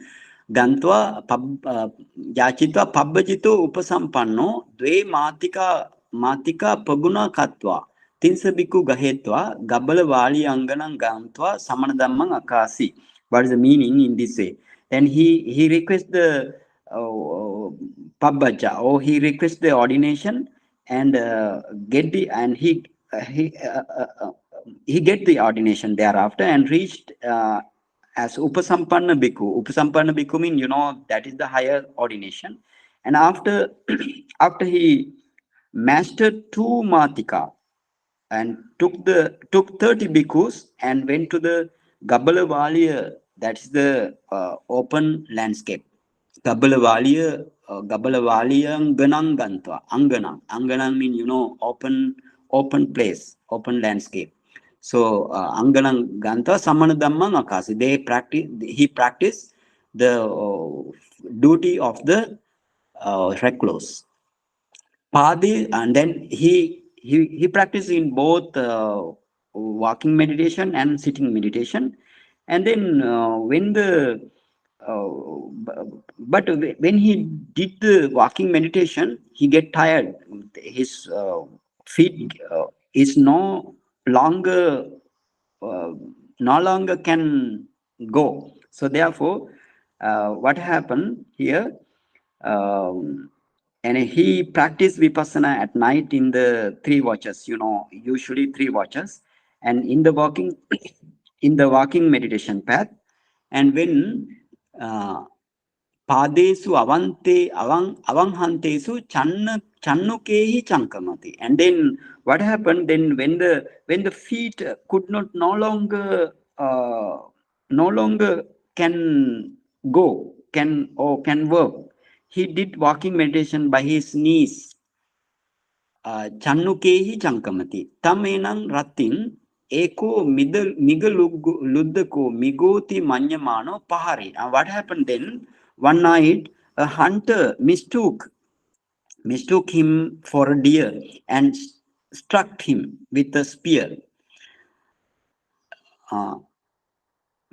Gantva Yachitva Pabbajito Upasampanno Dve Matika Paguna Katva Tinsa Bhikkhu Gahetva Gabbala Vali Anganam Gantva Samanadammang Akasi. What is the meaning in this way? Then he requests the Pabbaja, or he requests the ordination and get the and he get the ordination thereafter and reached as Upasampanna Bhikkhu. Upasampanna Bhikkhu means, that is the higher ordination. And after after he mastered two Matika and took 30 bhikkhus and went to the Gabbala, that is the open landscape. Gabbala Anganang Gantva. Anganang means, open place, open landscape. So Anganang Gantva Samanadammang Akasi. He practiced the duty of the recluse. Padi, and then he practiced in both walking meditation and sitting meditation. And then but when he did the walking meditation, he get tired. His feet is uh, no longer can go. So therefore, what happened here? And he practiced vipassana at night in the 3 watches. Usually 3 watches, and in the walking in the walking meditation path. And when Padesu avanhantesu channukehi chankamati. And then what happened? Then when the feet could not no longer can go, can work, he did walking meditation by his knees. Channukehi chankamati. Tamenang ratin eko migaluddako migoti manyamano pahari. And what happened then? One night, a hunter mistook him for a deer and struck him with a spear.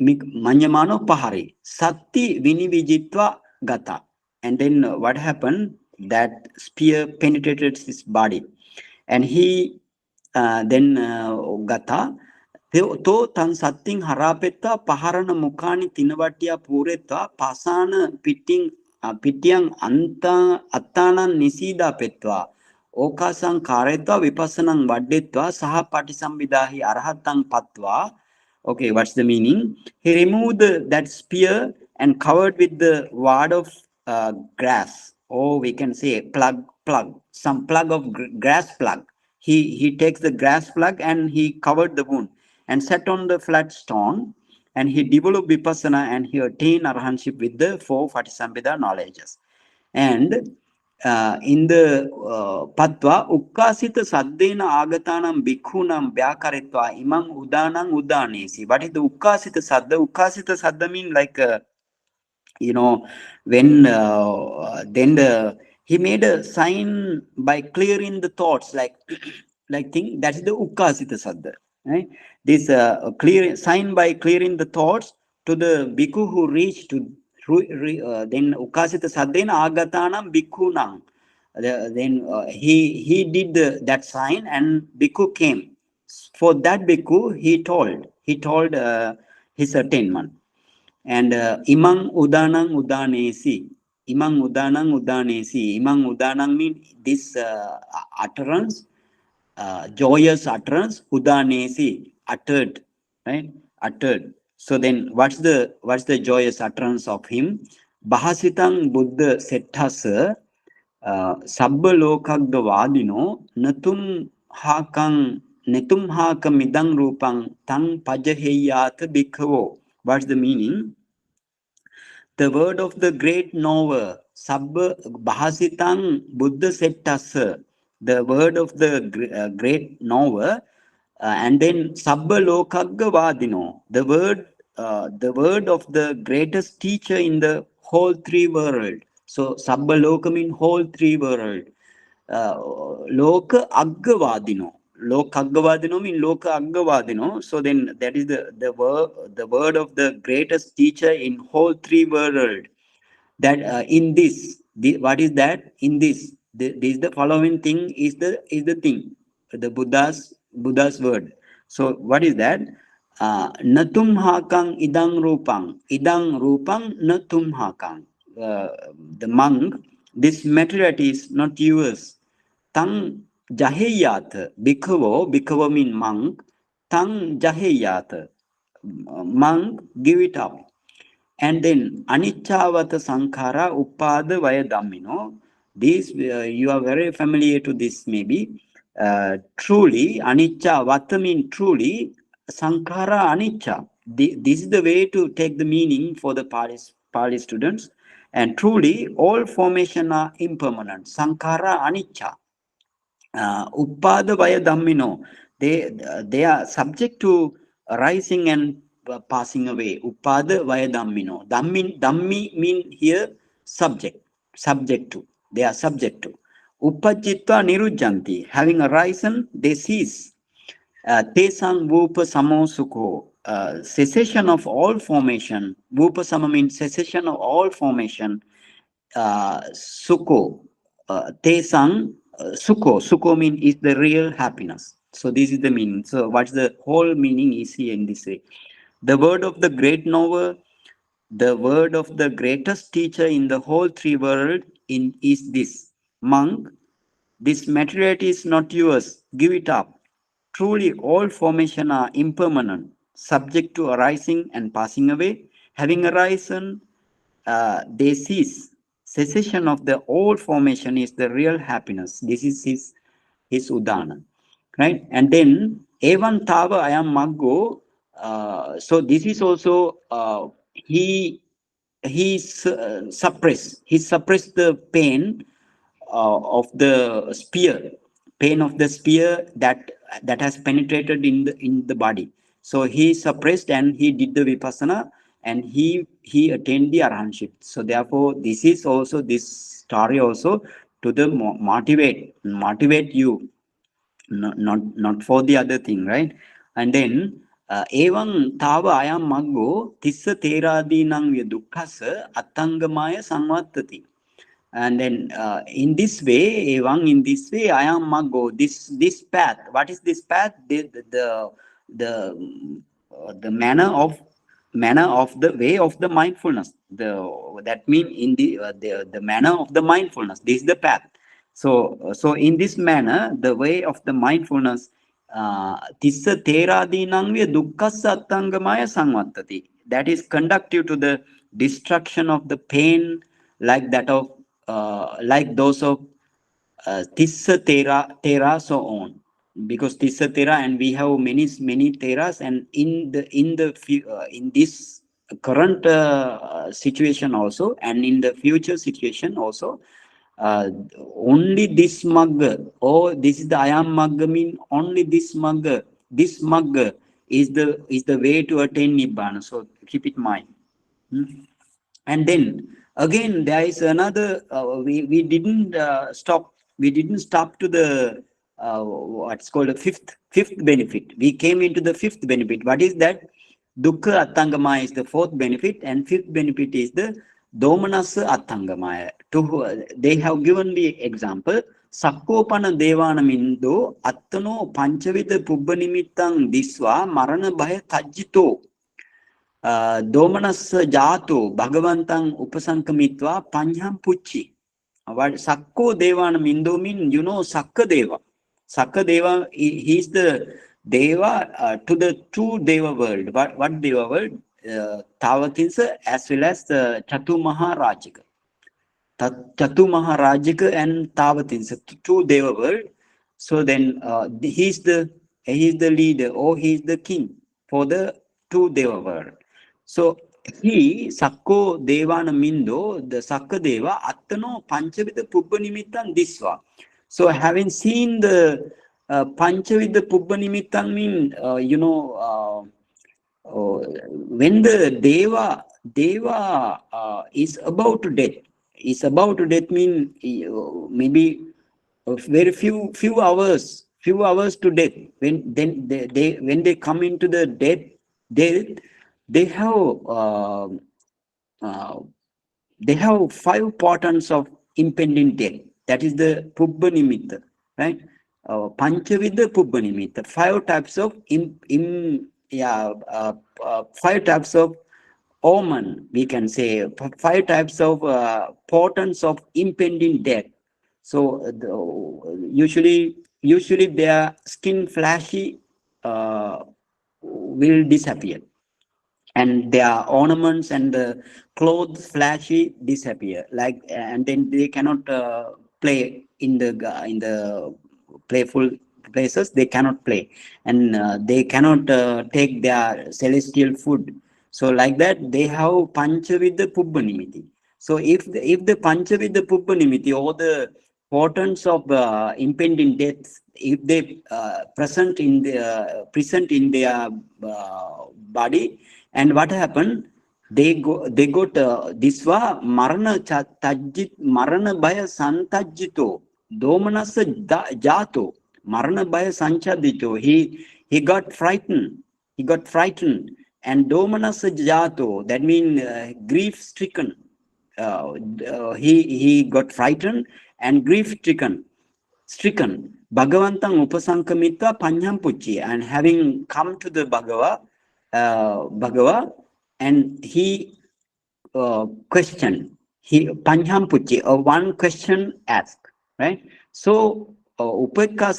Manyamano pahari. Satti vinivijitva gata. And then what happened? That spear penetrated his body. And he then gata. To tan satting harapetta paharana mukani tinavatia pureta pasana pitiang attana nisida petva okasang karetva vipassanang vaddetva saha patisambidahi arhatang patva. Okay, what's the meaning? He removed that spear and covered with the wad of grass, or we can say some plug of grass plug. He takes the grass plug and he covered the wound and sat on the flat stone, and he developed vipassana and he attained arhanship with the 4 Patisambhida knowledges. And in the patva ukkasita saddena agatanam bhikkhunam vyakaritva imam udanang udanesi. What is the ukkasita sadda? Ukkasita sadda mean like when then he made a sign by clearing the thoughts, like thing. That is the ukkasita sadda. Right? This clear sign by clearing the thoughts to the bhikkhu who reached to then ukkasita saddena agatanam bhikkhunam. Then he did that sign and bhikkhu came. For that bhikkhu he told his attainment. And imang udanang udanesi. Imang udanang udanesi. Imang udanang means this utterance, joyous utterance, udanesi, uttered, right? Uttered. So then what's the joyous utterance of him? Bahasitang Buddha settasa sabba lokagga vadino natum hakang netum hakam idang rupang tang pajaheyat bhikkhavo. What's the meaning? The word of the great knower, Sabba Bahasitang Buddha Settasa, the word of the great knower, and then Sabba Lokagga Vadino, the word of the greatest teacher in the whole three world. So Sabba Loka means whole three world. Loka Aggavadino. Loka Aggavadino means Loka Aggavadino. So then that is the word of the greatest teacher in whole three world. That in this, what is that? In this the following thing is the thing. The Buddha's word. So what is that? Natum hakang idang rupang. Idang rupang natum hakang. The monk, this materiality is not yours. Tang jaheyat. Bhikkhu mean monk. Tang jaheyat. Monk, give it up. And then anichavata sankhara upada vaya dhammino. This you are very familiar to this maybe. Truly, anicca vata mean truly, sankhara anicca. This is the way to take the meaning for the Pali students. And truly, all formation are impermanent. Sankhara anicca. Upada vaya dhammino. They are subject to rising and passing away. Upada vaya dhammino. Dhammi mean here subject to. They are subject to. Upajitva nirujjanti. Having arisen, they cease. Tesang vupa samo sukho. Cessation of all formation. Vupa sama means cessation of all formation. Sukho. Tesang Sukho mean is the real happiness. So this is the meaning. So what's the whole meaning is here in this way? The word of the great knower, the word of the greatest teacher in the whole three world in is this. Monk, this materiality is not yours. Give it up. Truly, all formation are impermanent, subject to arising and passing away. Having arisen, they cease. Cessation of the old formation is the real happiness. This is his udana, right? And then evan tava ayam maggo. So this is also he suppressed the pain of the pain of the spear that has penetrated in the body. So he suppressed and he did the vipassana and he attained the arhanship. So therefore, this story also to the motivate you, not for the other thing, right? And then evam tava ayam maggo tissa teradinang dukkasa attangamaya samvattati. And then in this way I am mago, this path. What is this path? The manner of the way of the mindfulness. That mean in the manner of the mindfulness. This is the path. So in this manner, the way of the mindfulness, tissa teradinangvya dukkassa attangamaya samvattati. That is conductive to the destruction of the pain, like that of like those of Tissa Tera, so on. Because Tissa Tera, and we have many Teras, and in this current situation also, and in the future situation also, uh, only this mug, oh, this is the ayam mug, mean only this mug is the way to attain nibbana. So keep it in mind. Hmm? And then again there is another we didn't stop to the what's called a fifth benefit. We came into the fifth benefit. What is that? Dukkha attangamaya is the fourth benefit, and fifth benefit is the domanassa attangamaya. They have given the example. Sakkopana devanamindo attano panchavida pubbanimitang diswa marana bhaya tajjito. Domanassa Jato Bhagavantam Upasankamitva Panyam Pucci. What Sakko Devana Mindo mean, Sakka Deva. Sakka Deva, he is the Deva to the true Deva world. What Deva world? Tavatinsa as well as the Chatu Maharajika. Chatu Maharajika and Tavatinsa, two Deva world. So then he is the leader or he is the king for the two Deva world. So he Sakko Devana Mindo, the Sakka Deva, Attano Panchavida Pubbanimitan Diswa. So having seen the Panchavida Pubbanimitan mean, when the Deva is about to death mean maybe very few hours to death. When then when they come into the death, they have uh, they have five patterns of impending death. That is the Pubba Nimitta, right? Panchavidha Pubba Nimitta. Five types of five types of omen, we can say, five types of portents of impending death. So usually their skin flashy will disappear, and their ornaments and the clothes flashy disappear, like, and then they cannot play in the playful places. They cannot play, and they cannot take their celestial food. So like that they have panchavidha pubbanimiti. So if the panchavidha pubbanimiti, or the portents of impending death, if they present in their body, and what happened? They got this wa marana bhaya santajjito domanasa jato marana bhaya sanchadito. He got frightened. He got frightened, and domanasa jato, that means grief stricken. He got frightened and grief stricken. Bhagavantam upasankamitva panyam pucci, and having come to the Bhagava, and he questioned. He panyam pucci, one question asked, right? So upekka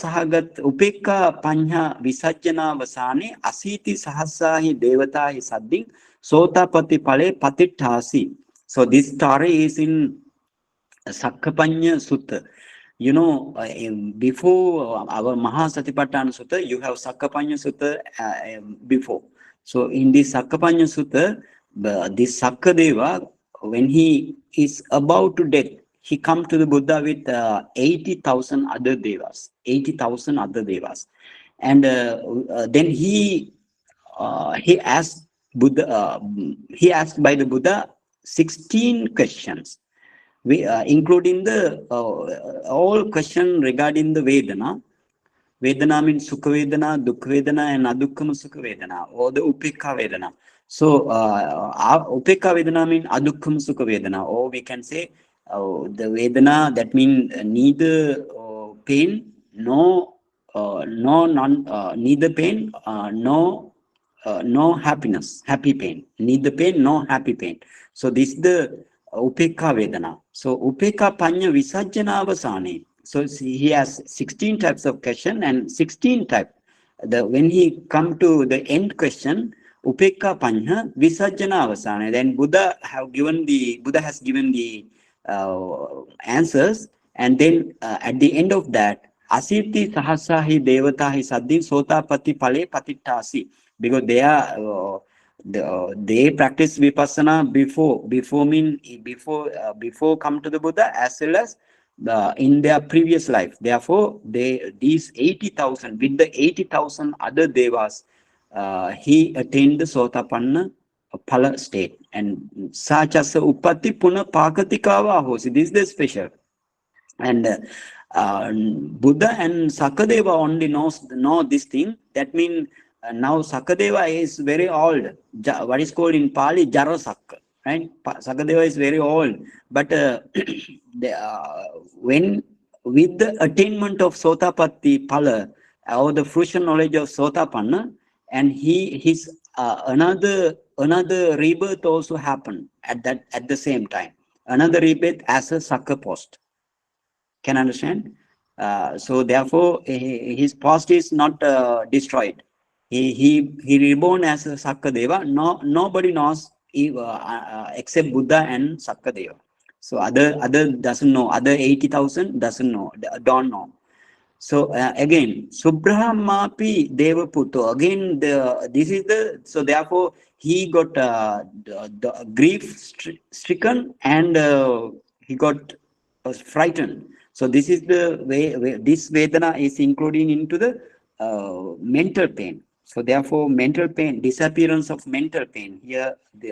panya visajjana vasane asiti sahasahi devatahi sadding sotapati pale patittasi. So this story is in Sakkapanya Sutta. Before our Mahasatipatthana Sutta, you have Sakkapanya Sutta before. So in this Sakkapanya Sutta, this Sakkadeva, when he is about to death, he come to the Buddha with 80,000 other devas, 80,000 other devas, and then he asked Buddha, he asked by the Buddha 16 questions, including the all question regarding the Vedana. Vedana means Sukha Vedana, Dukkha Vedana, and Adukkama Sukha Vedana, or the Upekha Vedana. So, Upekha Vedana means Adukkama Sukha Vedana, or we can say the Vedana, that means neither pain, neither pain, no happiness, happy pain. Neither pain, no happy pain. So this is the Upekha Vedana. So Upekha Panya Visajjana Avasane. So he has 16 types of question and 16 type. When he come to the end question, Upekha Panya Visajjana Avasane, then Buddha has given the answers, and then at the end of that, Asiti Sahasahi Devatahi Saddhi Sotapati Pale Patittasi, because they practice vipassana before come to the Buddha, as well as in their previous life. Therefore, these 80,000 with the 80,000 other devas, he attained the Sotapanna Phala state, and such as Upati Puna Pakatikava Hosi. This is the special. And Buddha and Sakadeva only know this thing. That means now Sakadeva is very old. What is called in Pali Jarasakka, right? Sakadeva is very old, but when with the attainment of Sotapatti Phala, or the fruition knowledge of Sotapanna, and his another another rebirth also happened at the same time. Another rebirth as a sucker post. Can understand? So therefore, his past is not destroyed. He reborn as a Sakkadeva. No, nobody knows except Buddha and Sakkadeva. So other doesn't know. Other 80,000 doesn't know. Don't know. So again, Subrahmapi Devaputo. Again, this is the so therefore he got the grief stricken and he got frightened. So this is the way this Vedana is including into the mental pain. So therefore, mental pain, disappearance of mental pain. Here they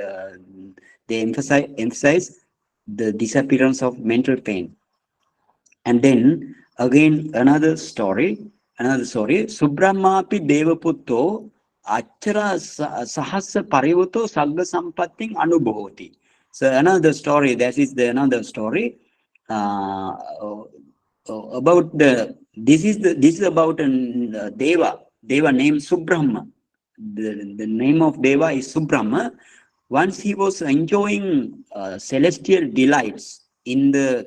emphasize the disappearance of mental pain. And then again another story. Subrahmapi Devaputto Achara Sahasa Parivuto Sagga Sampatting Anubhoti. So another story, that is the another story uh, about this is about a Deva named Subrahma. The name of Deva is Subrahma. Once he was enjoying celestial delights uh,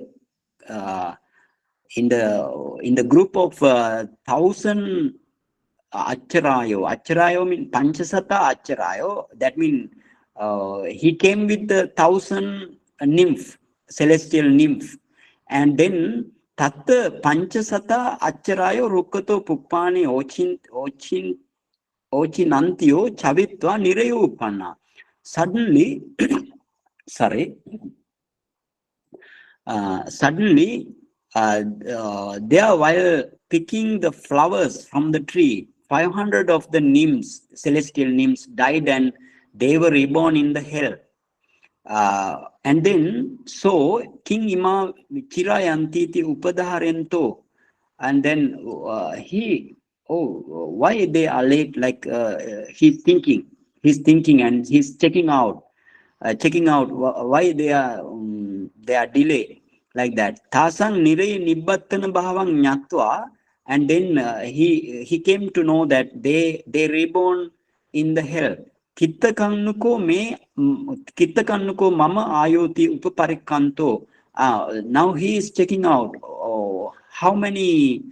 in the group of 1,000 Acharayo means Panchasata Acharayo. That means he came with the 1,000 nymph, celestial nymph, and then Tatta Panchasata Acharayo Rukato Pupani Ochinantio Chavitva Nirayo Upana. Suddenly, sorry, suddenly, there while picking the flowers from the tree, 500 of the nymphs, celestial nymphs, died and they were reborn in the hell. And then, so King Ima Chirayantiti Upadharento, and then why they are late? Like he's thinking, and he's checking out why they are delayed like that. Tasang nire nibbattana bhavang nyatva, and then he came to know that they reborn in the hell. Kittakannuko mama ayoti upaparikanto. Now he is checking out how many,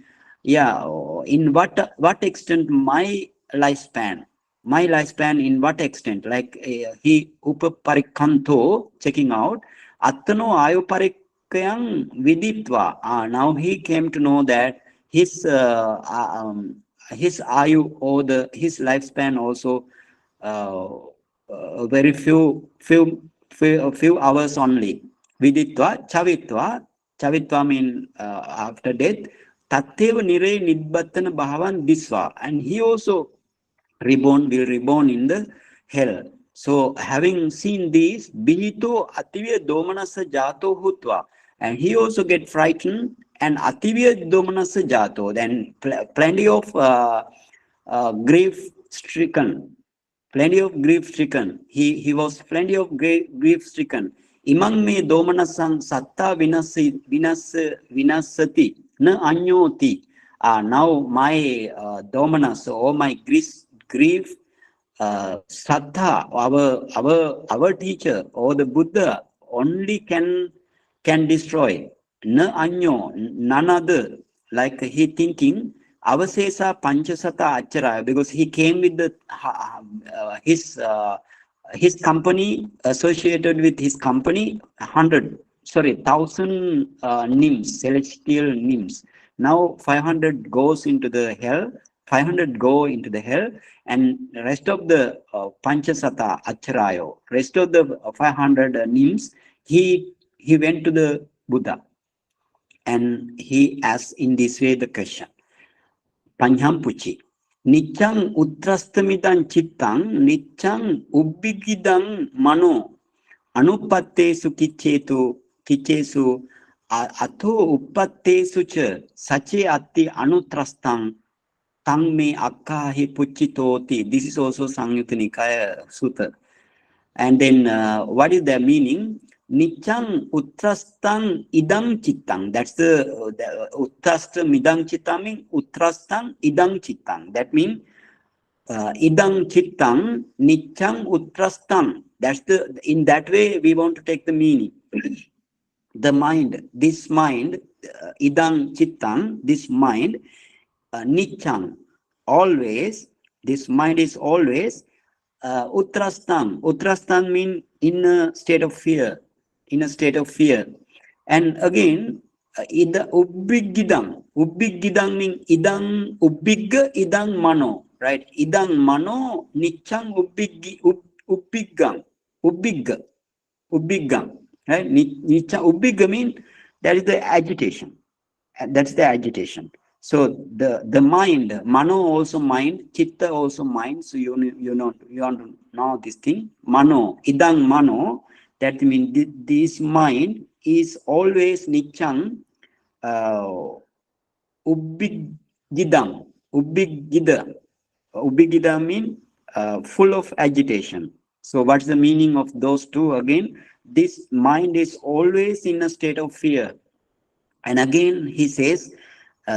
yeah, in what extent my lifespan in what extent, like he upaparikanto, checking out attano ayuparikayang viditva. Now he came to know that his ayu or his lifespan also uh, very few hours only. Viditva chavitva mean after death. Tatteva nire nidbattana bhavan disva, and he also will reborn in the hell. So having seen this, Bihito Ativya Domanasa Jato Hutva, and he also get frightened, and Ativya Domanasa Jato, then plenty of grief stricken. Plenty of grief stricken. He was plenty of grief stricken. Imang me domanasang satta vinasati na anyoti. Now my domanas or my grief sattha, our teacher or the Buddha only can destroy. Na anyo, none other. Like he thinking Avasesa Panchasata Acharaya, because he came with his company, associated with his company 1,000 nymphs, celestial nymphs. Now 500 goes into the hell, 500 go into the hell, and rest of the Panchasata Acharayo, rest of the 500 nymphs, he went to the Buddha and he asked in this way the question. Panjam puchi. Nichang utrastamidan chittang, nichang ubbigidang mano, anupattesu kichesu, atho uppattesu cha, sache atti anutrastang, tang me akkahi puchitoti. This is also Samyutta Nikaya Sutta. And then what is the meaning? Nichang utrastang idang chittang. That's the utrastam idang chittang means utrastang idang chittang. That means idang chittang nichang utrastam. That's the, in that way we want to take the meaning. The mind, this mind, idang chittang, this mind, nichang, always, this mind is always utrastam. Utrastam mean in a state of fear, in a state of fear. And again, in the ubbigidang mean idang ubbigga idang mano, right? Idang mano nichang ubbiggang, ubbigga, ubbiggang, right? Nichang ubbigga mean that is the agitation. That's the agitation. So the mind, mano also mind, chitta also mind. So you want to know this thing. Mano, idang mano. That means this mind is always nichang, uh, ubbigidam, ubbigida. Ubbigida mean full of agitation. So what's the meaning of those two again? This mind is always in a state of fear. And again, he says,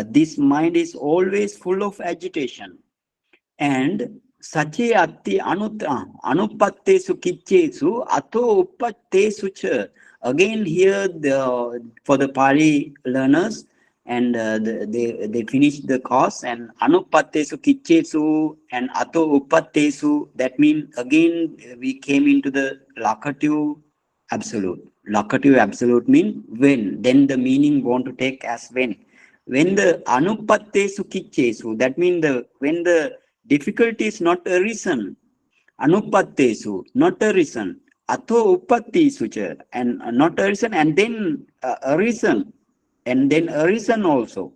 this mind is always full of agitation. And sache atti anupattesu kichesu ato uppattesu cha. Again, here for the Pali learners, and they finish the course, and anupattesu kichesu and ato uppattesu. That means again we came into the locative absolute. Locative absolute mean when. Then the meaning want to take as when. When the anupattesu kichesu, that means when the difficulty is not a reason. Anupattesu, not a reason. Atho uppattisu cha, and not a reason, and then a reason, and then a reason also.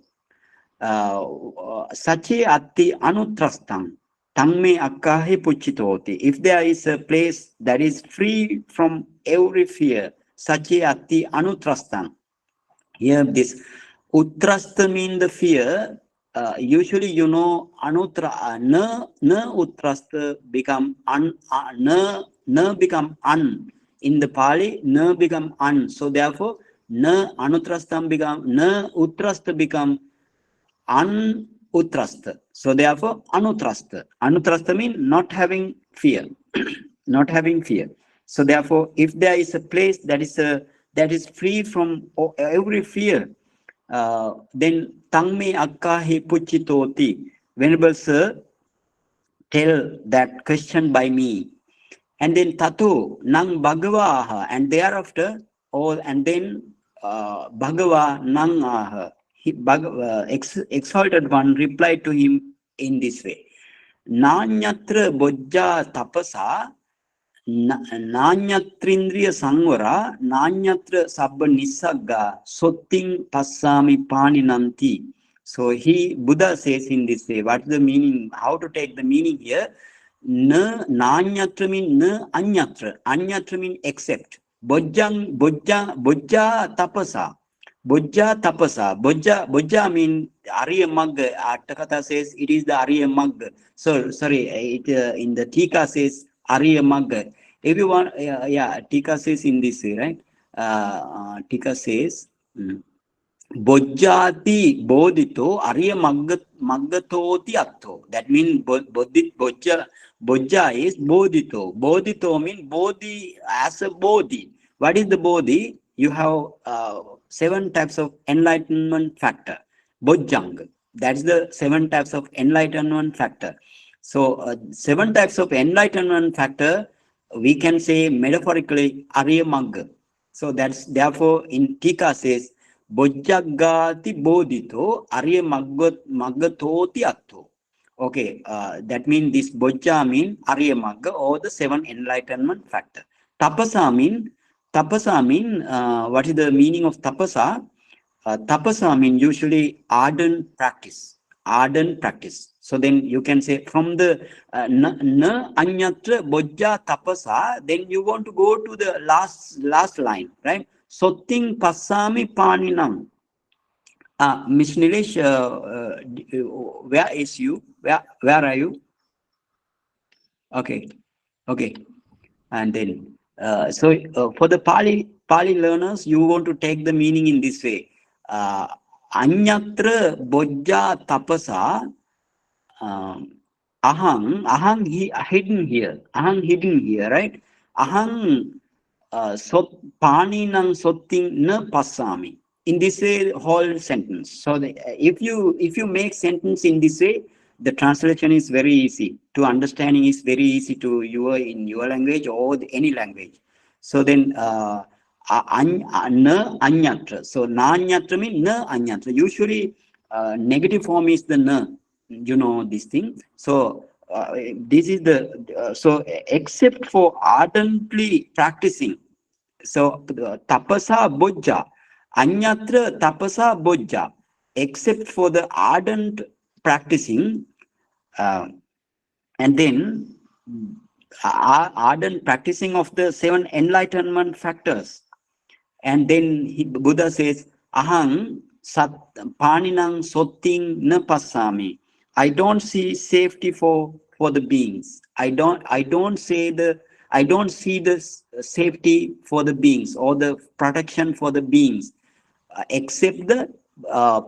Sache atti anutrastam. Tamme akkahe puchitoti. If there is a place that is free from every fear, sache atti anutrastam. Here this utrasta mean the fear. Usually anutra na utrasta become na become an. In the Pali, na become an. So therefore, na anutrastam become na utrasta become utrasta. So therefore, anutrasta. Anutrasta means not having fear. Not having fear. So therefore, if there is a place that is free from every fear, then tangme akkahi puchitoti. Venerable Sir, tell that question by me. And then tato nang bhagavaha, and thereafter, and then bhagava nang aha. Exalted one replied to him in this way: Nanyatra bojja tapasa, Nanyatrindriya Sangvara, Nanyatra Sabba Nisagga, Sotting Passami Paninanti. So Buddha says in this way, what's the meaning, how to take the meaning here? Nanyatra mean na anyatra. Anyatra mean except. Bojja tapasa. Bojja tapasa. Bojja mean Arya Magga. Atthakatha says it is the Arya Magga. So sorry, in the Tikka says Arya Magga. Everyone, Tikka says in this way, right? Tikka says, Bojjati bodhito Arya maggatoti atto. That means Bojja is bodhito. Bodhito means bodhi as a bodhi. What is the bodhi? You have 7 types of enlightenment factor. Bojjang. That's the 7 types of enlightenment factor. So 7 types of enlightenment factor, we can say metaphorically Arya Magga. So that's therefore in Tikka says Bojjagati bodhito Arya maggatoti atto. Okay, that means this Bojja mean Arya Magga or the 7 enlightenment factor. Tapasa mean what is the meaning of tapasa? Tapasa mean usually ardent practice. Ardent practice. So then you can say from the na anyatra bojja tapasa, then you want to go to the last line, right? Sotting passami paninam. Miss Nilesh, where is you? Where are you? Okay, okay. And then for the Pali learners, you want to take the meaning in this way. Anyatra bojja tapasa ahang hidden here, right? Ahang sot paninang sotting na passami. In this way, whole sentence. So if you make sentence in this way, the translation is very easy. To understanding is very easy to your in your language or any language. So then na anyatra. So na anyatra means na anyatra. Usually negative form is the na. You know this thing. So this is the so except for ardently practicing. So tapasa bojja, anyatra tapasa bojja, except for the ardent practicing, uh, and then ardent practicing of the seven enlightenment factors. And then Buddha says, Ahang sat paninang sotting na passami. I don't see safety for the beings. I don't see the safety for the beings or the protection for the beings, except the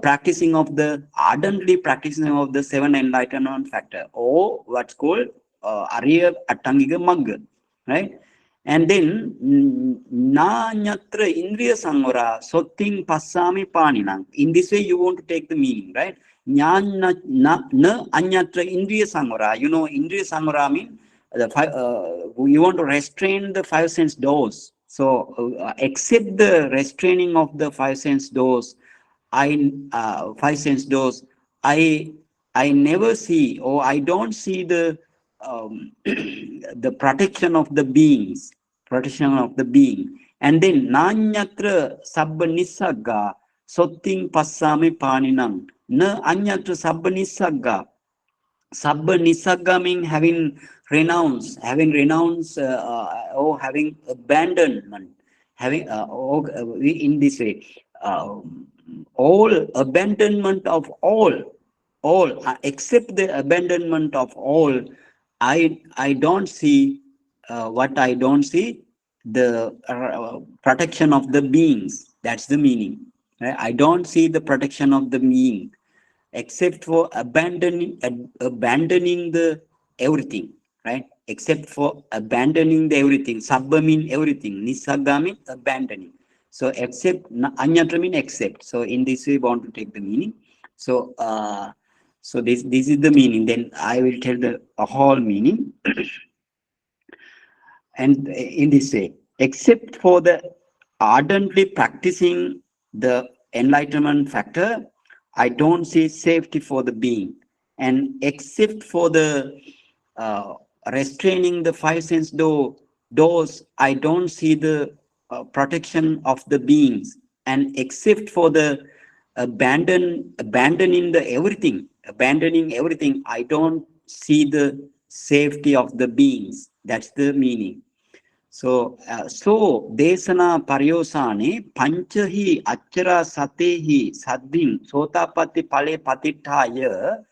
practicing of the ardently practicing of the seven enlightenment factor, or what's called Arya Attangiga Magga, right? And then na nyatra indriya sangvara sotting passami paninang. In this way, you want to take the meaning, right? Jnana na anyatra indriya sangvara. You know, indriya sangvara means the five. You want to restrain the five sense doors. So, except the restraining of the five sense doors, five sense doors, I I never see, or I don't see the the protection of the beings, protection of the being. And then nanyatra sabba nisagga sotting passami paninang. Na anyatra sabba nisagga. Sabba nisagga means having renounced, or having abandonment, having in this way, uh, all abandonment of all except the abandonment of all. I don't see what I don't see the protection of the beings. That's the meaning. Right? I don't see the protection of the being except for abandoning the everything, right? Except for abandoning the everything. Sabba mean everything. Nisagga mean abandoning. So except anyatra mean except. So in this way, we want to take the meaning. So this is the meaning. Then I will tell the whole meaning. And in this way, except for the ardently practicing the enlightenment factor, I don't see safety for the being. And except for the uh, restraining the five sense doors, I don't see the protection of the beings. And except for the abandoning everything, I don't see the safety of the beings. That's the meaning. So desana paryosane panchahi achara satehi saddin sotapatti pale patittaya.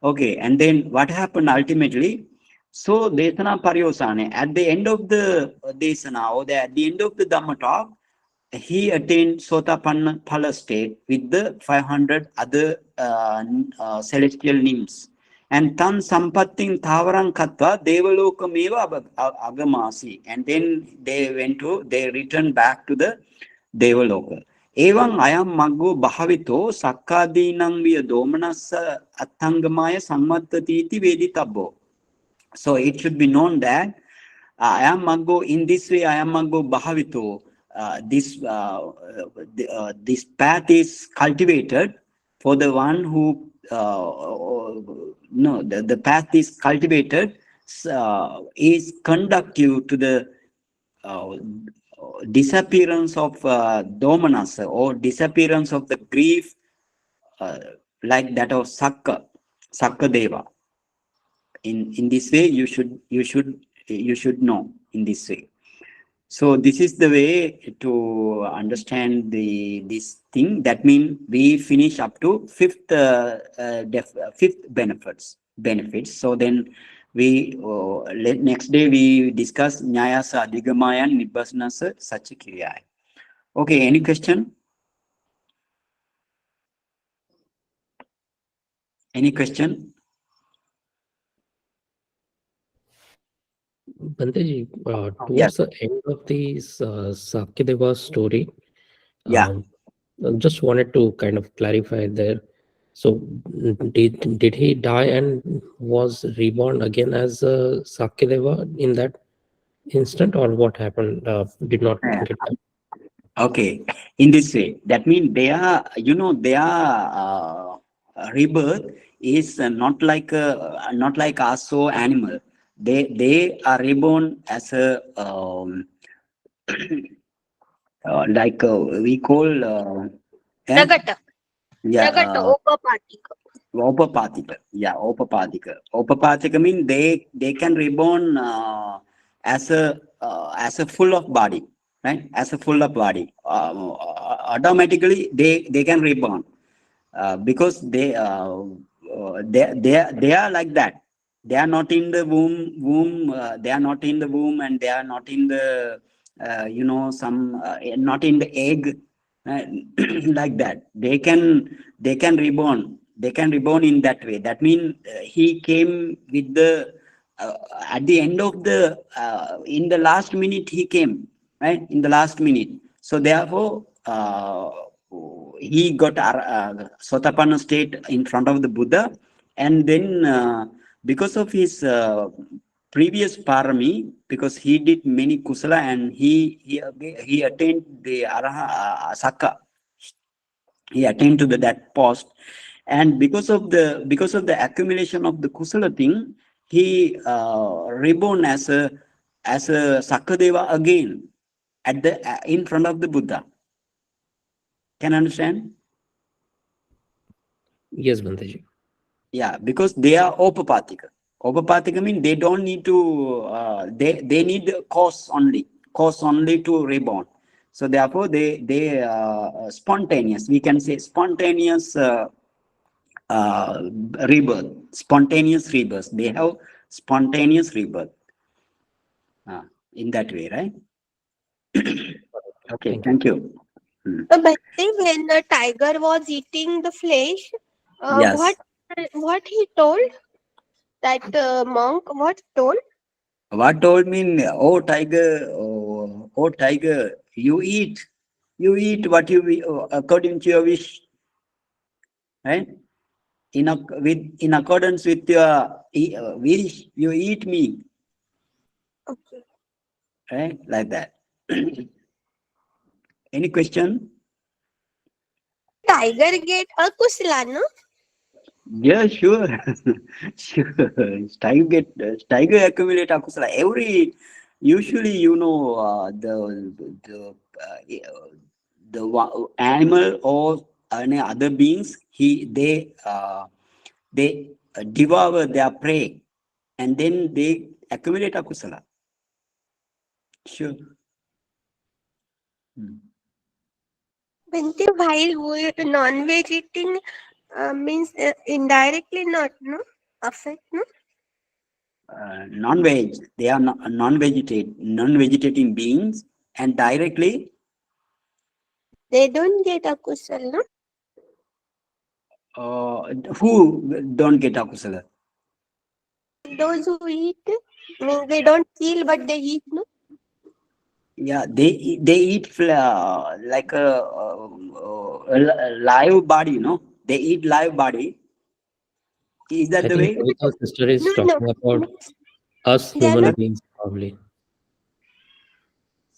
Okay, and then what happened ultimately? So desana paryosane, at the end of the desana, or at the end of the Dhamma talk, he attained Sotapanna Phala state with the 500 other celestial nymphs. And tan sampatting tavarang katva devalokameva agamasi. And then they returned back to the devaloka. Evang ayam maggo bhavito sakkadinang via domanasa attangamaya sammattatiti veditabbo. So it should be known that ayam maggo, in this way, ayam maggo bhavito, this path is cultivated for the one who no the path is cultivated, is conductive to the uh, disappearance of domanasa, or disappearance of the grief, uh, like that of Sakka Deva. In this way, you should know in this way. So this is the way to understand this thing. That means we finish up to fifth benefits. So then next day we discuss Nyayasa Adhigamaya Nibbasnasa Sachikriyaya. Okay, any question? Any question? Banteji, Yes. towards the end of this Sakyadeva story, Yeah. um, I just wanted to kind of clarify there. So, did he die and was reborn again as Sakyadeva in that instant, or what happened? Did not Yeah. get that. Okay. In this way, that means they are, their rebirth is not like us so animal. They are reborn as a we call eh? Pragata. Yeah, Pragata. Opapatika. Upapathika. Yeah, Upapathika. Upapathika means they can reborn as a full of body, right? As a full of body. Automatically they can reborn because they are like that. They are not in the womb. They are not in the womb, and they are not in the some not in the egg, uh, like that. They can reborn. They can reborn in that way. That means he came with the at the end of the in the last minute he came, right, in the last minute. So therefore he got Sotapanna state in front of the Buddha, and then because of his previous parami, because he did many kusala and he attained the Sakka, he attained to that post, and because of the accumulation of the kusala thing, he reborn as a Sakadeva again at the in front of the Buddha. Can you understand? Yes, Banteji. Yeah, because they are opapathika. Opapathika means they don't need to, they need the cause only to reborn. So therefore, they spontaneous. We can say spontaneous uh, rebirth, spontaneous rebirth. They have spontaneous rebirth uh, in that way, right? Okay, Thank you. thank you. Hmm. But when the tiger was eating the flesh, Yes. what he told, that monk, what told? What told me, oh tiger, you eat what according to your wish, right? In accordance with your wish, you eat me, Okay. right? Like that. Any question? Tiger get a kusla, no? Yeah, sure, sure. Tiger accumulate akusala. Usually, the animal or any other beings, they devour their prey, and then they accumulate akusala. Sure. Hmm. Bhante, while we non-veg eating means indirectly not, no? Affect, no? Non-veg, they are non-vegetating beings, and directly They don't get a kusal, no? who don't get akusala. Those who eat means they don't kill but they eat, no? Yeah, they eat like a live body, no? They eat live body. Is that I the think way? Kavita's sister is No, no. talking about us They are human not. beings, probably.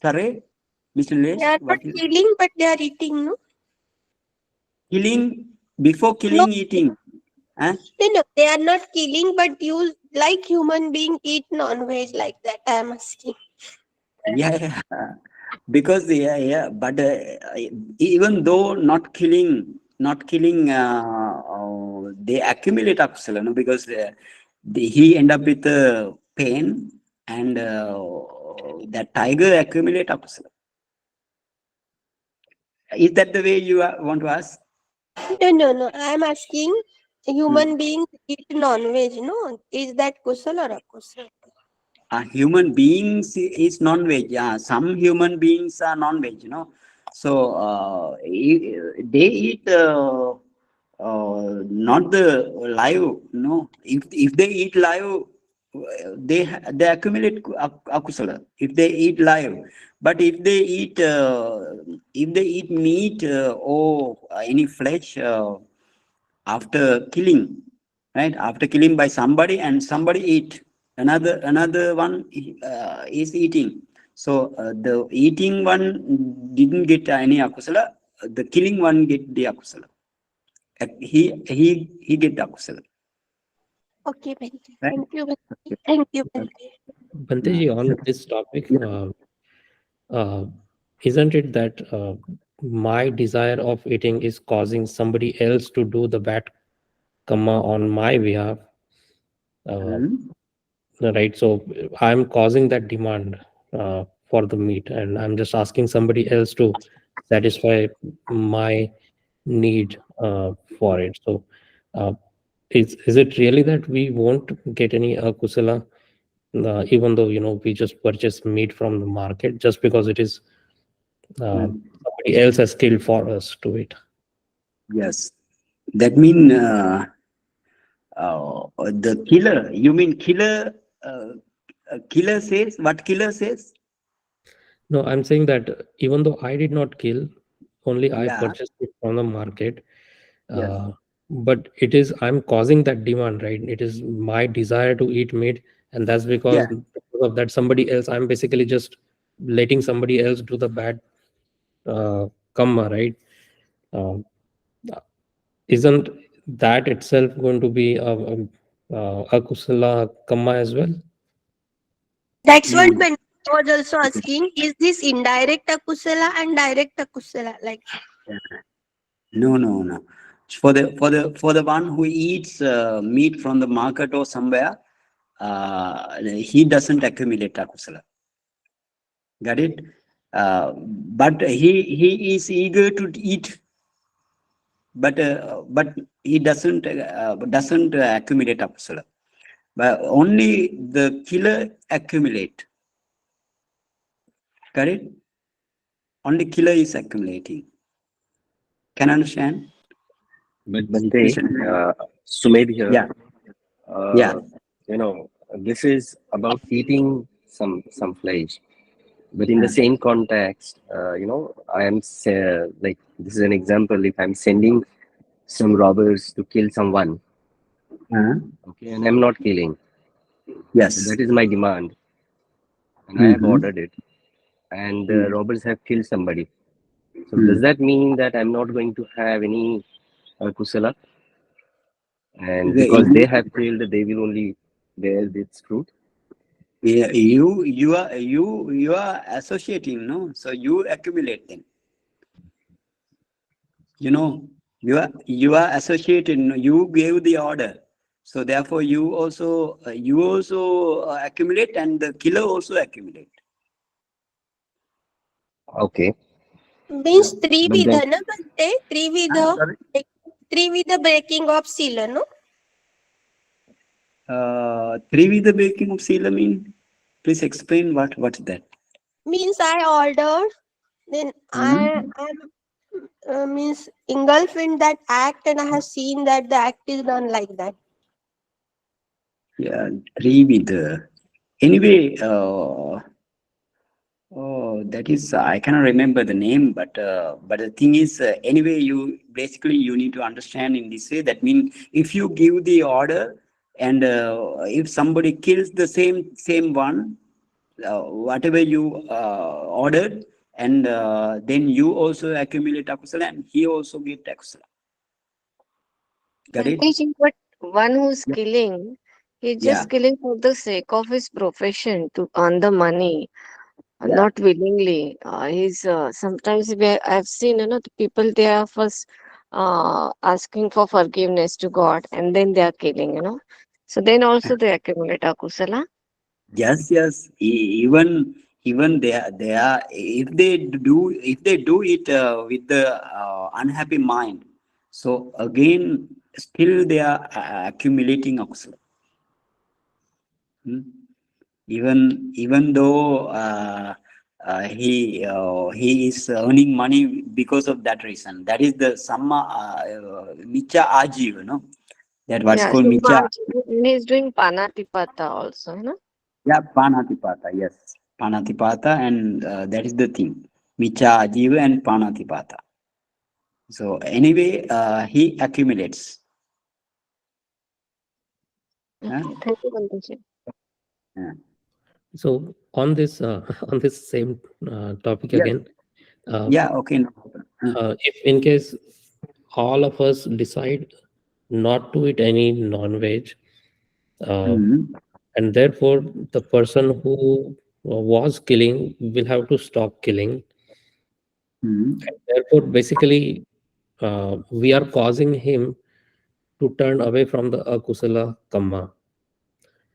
Sorry, Mr. They Les, are not what is killing but they are eating, no? killing before No, killing eating? Huh? no, no. They are not killing but use like human being eat non-veg like that. I am asking. Yeah, yeah. Because yeah, but even though not killing, they accumulate akusala, no? Because he end up with pain, and that tiger accumulate akusala. Is that the way you want to ask? No, no, no. I am asking Hmm. human beings eat non-veg, no? Is that kusal or akusal? Human beings is non-veg. Yeah, some human beings are non-veg. So they eat not the live. If they eat live, they accumulate akusala if they eat live. But if they eat meat or any flesh after killing, right, after killing by somebody, and somebody eat, another one is eating, so the eating one didn't get any akusala, the killing one get the akusala. He get the akusala, Okay, Bhante. right? Thank you, Bhante. Thank you, Bhante. Bhanteji, on this topic, uh, isn't it that my desire of eating is causing somebody else to do the bad karma on my behalf? Uh, Hmm? right, so I'm causing that demand for the meat, and I'm just asking somebody else to satisfy my need for it. So uh, is it really that we won't get any kusala, even though we just purchase meat from the market, just because it is Hmm. somebody else has killed for us to it? Yes, that mean the killer. You mean killer? Killer says what? Killer says? No, I'm saying that even though I did not kill, only I Yeah. purchased it from the market. Yes. Uh, but it is I'm causing that demand, right? It is my desire to eat meat, and that's Yeah. because of that somebody else. I'm basically just letting somebody else do the bad karma, right? Um, isn't that itself going to be a kusala karma as well? That's what No. Bhante was also asking. Is this indirect akusala and direct akusala? Like, No. No. No. For the one who eats meat from the market or somewhere, he doesn't accumulate akusala. Got it? But he is eager to eat, but he doesn't accumulate akusala. But only the killer accumulate. Correct? Only killer is accumulating. Can you understand? But Bhante, Listen. Sumedh here. Yeah. Yeah. Uh, this is about eating some flesh. But in the Uh, same context, like this is an example. If I'm sending some robbers to kill someone, uh, okay, and I'm not killing, so yes. that is my demand, and I have Mm-hmm. ordered it, and the Mm. robbers have killed somebody. So does Mm. that mean that I'm not going to have any kusala? And because they You, have killed, they will only bear this fruit. yeah, you are associating, no? So you accumulate them. You know, you are associated. No? You gave the order, so therefore you also accumulate, and the killer also accumulate. Okay, means but trividha, then na Bhante? Trividha, Sorry. like, trividha breaking of sila, no? Trivida baking of sila mean? Please explain what's that. Means I ordered, then I Hmm? am means engulfed in that act, and I have seen that the act is done like that. Yeah, Trivida. Anyway, oh, that is I cannot remember the name, but the thing is, anyway, you need to understand in this way. That means if you give the order, and if somebody kills the same one, whatever you ordered, and then you also accumulate akusala, and he also get akusala. Got it? Bhanteji, but one who's Yeah. killing, he's Yeah. just killing for the sake of his profession to earn the money, Yeah. not willingly. He's sometimes I've seen, the people they are first asking for forgiveness to God and then they are killing, So then also they accumulate akusala. Yes, yes. Even they are if they do it with the unhappy mind, so again still they are accumulating akusala. Hmm? Even though he is earning money because of that reason. That is the samma micha ajiv, that what's Yeah, called so micha. And he's doing Panatipata also, you know. Yeah, Panatipatha, yes. Panatipatha, and that is the thing. Micha, Jiva, and Panatipatha. So anyway, he accumulates. Huh? Okay, thank you, Bhante. Yeah. So on this on this same topic Yes. again, uh, Yeah. Okay. No problem. if in case all of us decide not to eat any non-veg, uh, Mhm. and therefore the person who was killing will have to stop killing. Mhm. Therefore, basically, we are causing him to turn away from the akusala kamma.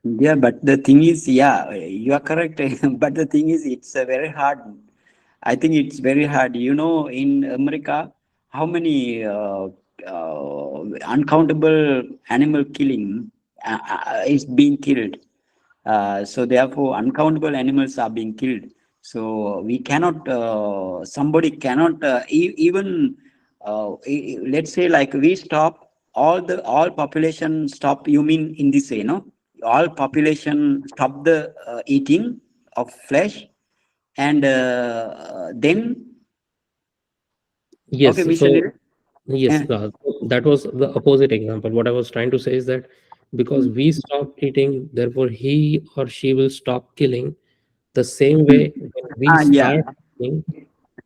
Yeah, but the thing is, yeah, you are correct. But the thing is, it's very hard. I think it's very hard. You know, in America, how many uncountable animal killing is being killed. So therefore, uncountable animals are being killed. So we cannot. Somebody cannot even. Let's say like we stop all population stop. You mean in this way, no? All population stop the eating of flesh, and then Yes, okay, Mr. so Nil. yes, Eh, that was the opposite example. What I was trying to say is that because mm, we stop eating, therefore he or she will stop killing. The same mm. way, when we Yeah. start killing,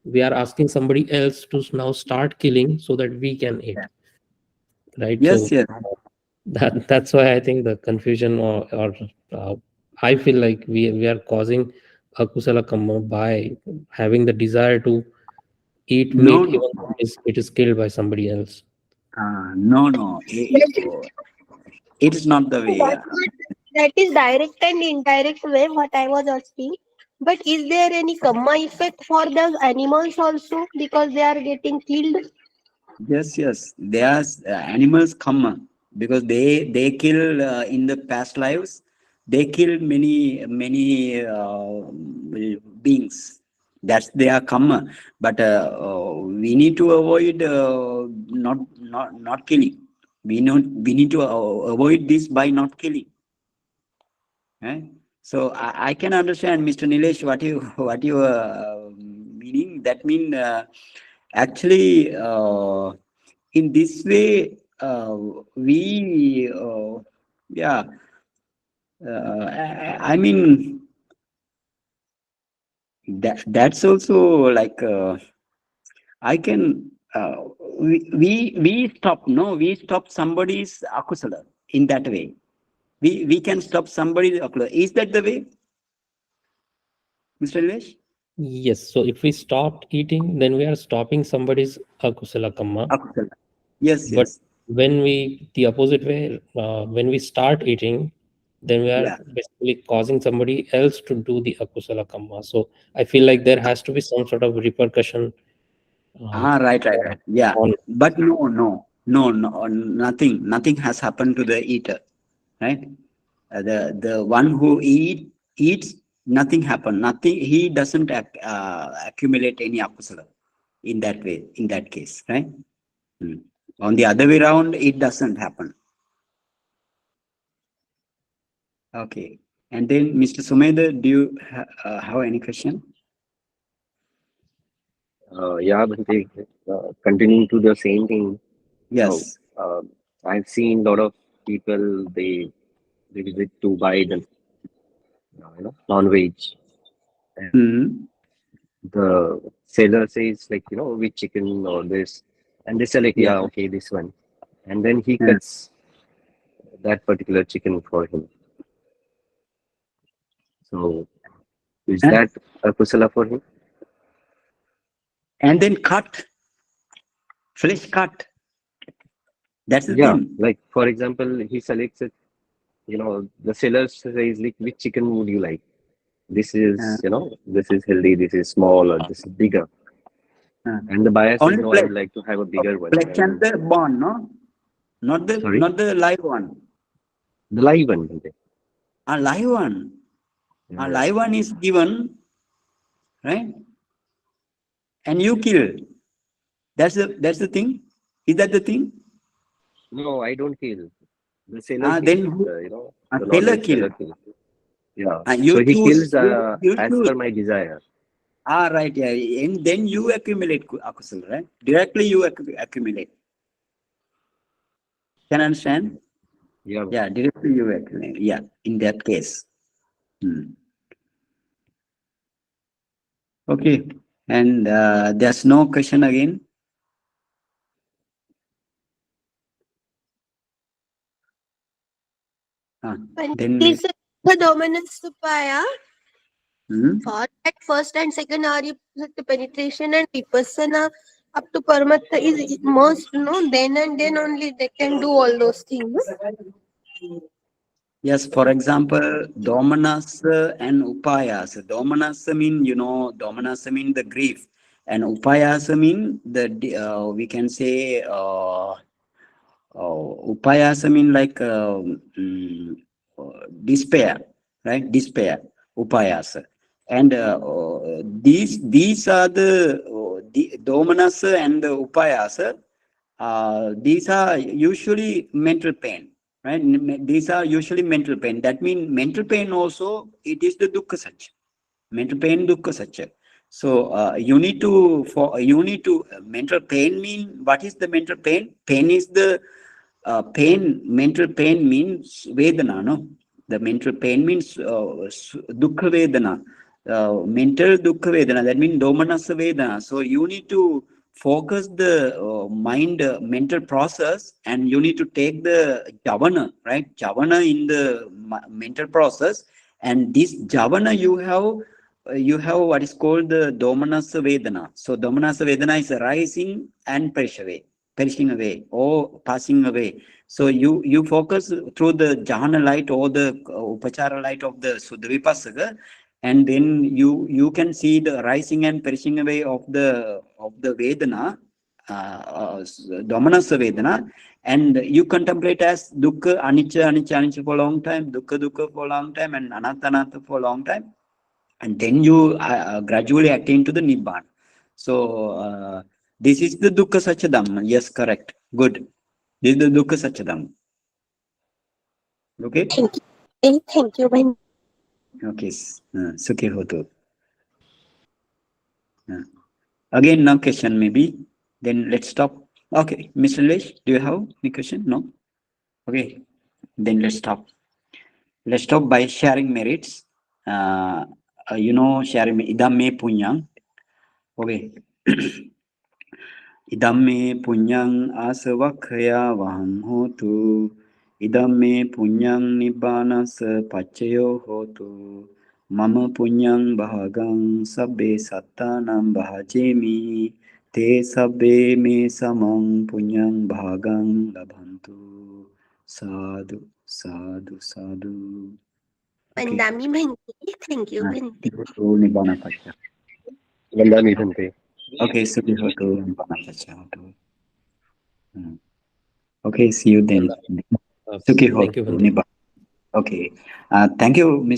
we are asking somebody else to now start killing so that we can eat, right? Yes, So yes. that's why I think the confusion, or I feel like we are causing akusala kamma by having the desire to eat No, meat no. even though it is killed by somebody else. No, no. It is not the way. That's what, that is direct and indirect way what I was asking. But is there any karma effect for those animals also because they are getting killed? Yes, yes. There's animals come because they kill in the past lives. They killed many beings. That's their karma. But we need to avoid not killing. We need to avoid this by not killing. Eh? So I can understand, Mr. Nilesh, what you what you meaning. That mean actually in this way we yeah I mean that's also like I can we stop no we stop somebody's akusala in that way. We can stop somebody's akusala. Is that the way, Mr. Nilesh? Yes, so if we stopped eating, then we are stopping somebody's akusala kamma. Akusala. Yes, But yes. when the opposite way, when we start eating, then we are Yeah. basically causing somebody else to do the akusala kamma. So I feel like there has to be some sort of repercussion uh, Ah, right. Yeah. on. But no, nothing has happened to the eater, right? The one who eats, nothing happened. Nothing. He doesn't accumulate any akusala in that way. In that case, right? Hmm. On the other way around, it doesn't happen. Okay. And then, Mr. Sumedha, do you have any question? Yeah, Bhante, continuing to the same thing. Oh, Yes. I've seen a lot of people, they visit to buy the non-veg, and Hmm. the seller says like which chicken or this, and they select, Yeah. yeah, okay, this one, and then he Yeah. cuts that particular chicken for him. So is Huh? that a kusala for him? And then flesh cut. That's the Yeah, thing. like for example, he selects it. The seller says like, which chicken would you like? This Uh, is this is healthy, this is small, or this is bigger. uh. And the buyer says, Only no, I would flesh. like to have a bigger one. Flesh and And the bone, no? sorry, Not the live one. the live one. Bhante. A live one. A Yeah. live one is given, right? And you kill. That's the thing. Is that the thing? No, I don't kill. The sailor Then king, who? the Tailor non-veg kill. seller king. Yeah. You So he choose. kills You as choose. per my desire. Right. Yeah. And then you accumulate akusal, right? Directly you accumulate. Can you understand? Yeah. Yeah. Directly you accumulate. Yeah. In that case. Hmm. Okay. And there's no question again. When Then it we. is the dominance supaya, Hmm? for that first and second Arya penetration and vipassana up to paramatta is most, then and then only they can do all those things. Yes, for example, domanas and upayas. Domanas mean, domanas mean the grief, and upayas mean we can say, upayasa mean like despair, right? Despair, upayasa. And these are the domanasa and the upayasa. These are usually mental pain, right? These are usually mental pain. That means mental pain also, it is the dukkha satya. Mental pain, dukkha satya. So you need to mental pain mean, what is the mental pain? Pain is the mental pain means vedana, no? The mental pain means dukkha vedana, mental dukkha vedana. That means domanasa vedana. So you need to focus the mind mental process, and you need to take the javana, right? Javana in the mental process, and this javana you have what is called the domanasa vedana. So domanasa vedana is arising and perishing away or passing away. So you focus through the jhana light or the upachara light of the Suddha Vipassaka, and then you can see the rising and perishing away of the Vedana, dominance Vedana, and you contemplate as dukkha, anicca, anicca, anicca for a long time, dukkha, dukkha for a long time, and anatta, anatta for a long time, and then you gradually attain to the Nibbana. So this is the dukkha satya dhamma. Yes, correct. Good. This is the dukkha satya dhamma. Okay. Thank you. Thank you. Okay. Sukhi hotu. Again, no question maybe. Then let's stop. Okay, Mr. Lesh, do you have any question? No. Okay. Then let's stop. Let's stop by sharing merits. Sharing idam me punyang. Okay. Idam me punyang asavakhaya vaham hotu. Idam me punyang nibbana sa pachayo hotu. Mama punyang bahagang sabbe sattanam bahajemi. Te sabbe me samang punyang bahagang labhantu. Sadhu, sadhu, sadhu. Okay. Vandami Bhante. Thank you, Bhante. Nibbana pacha. Vandami Bhante. Okay, so we have to Nibbana pacha. Okay, see you then. Uh, Sukhi Thank you, hotu Bhante. Nibbana. Okay. Thank you, Mr.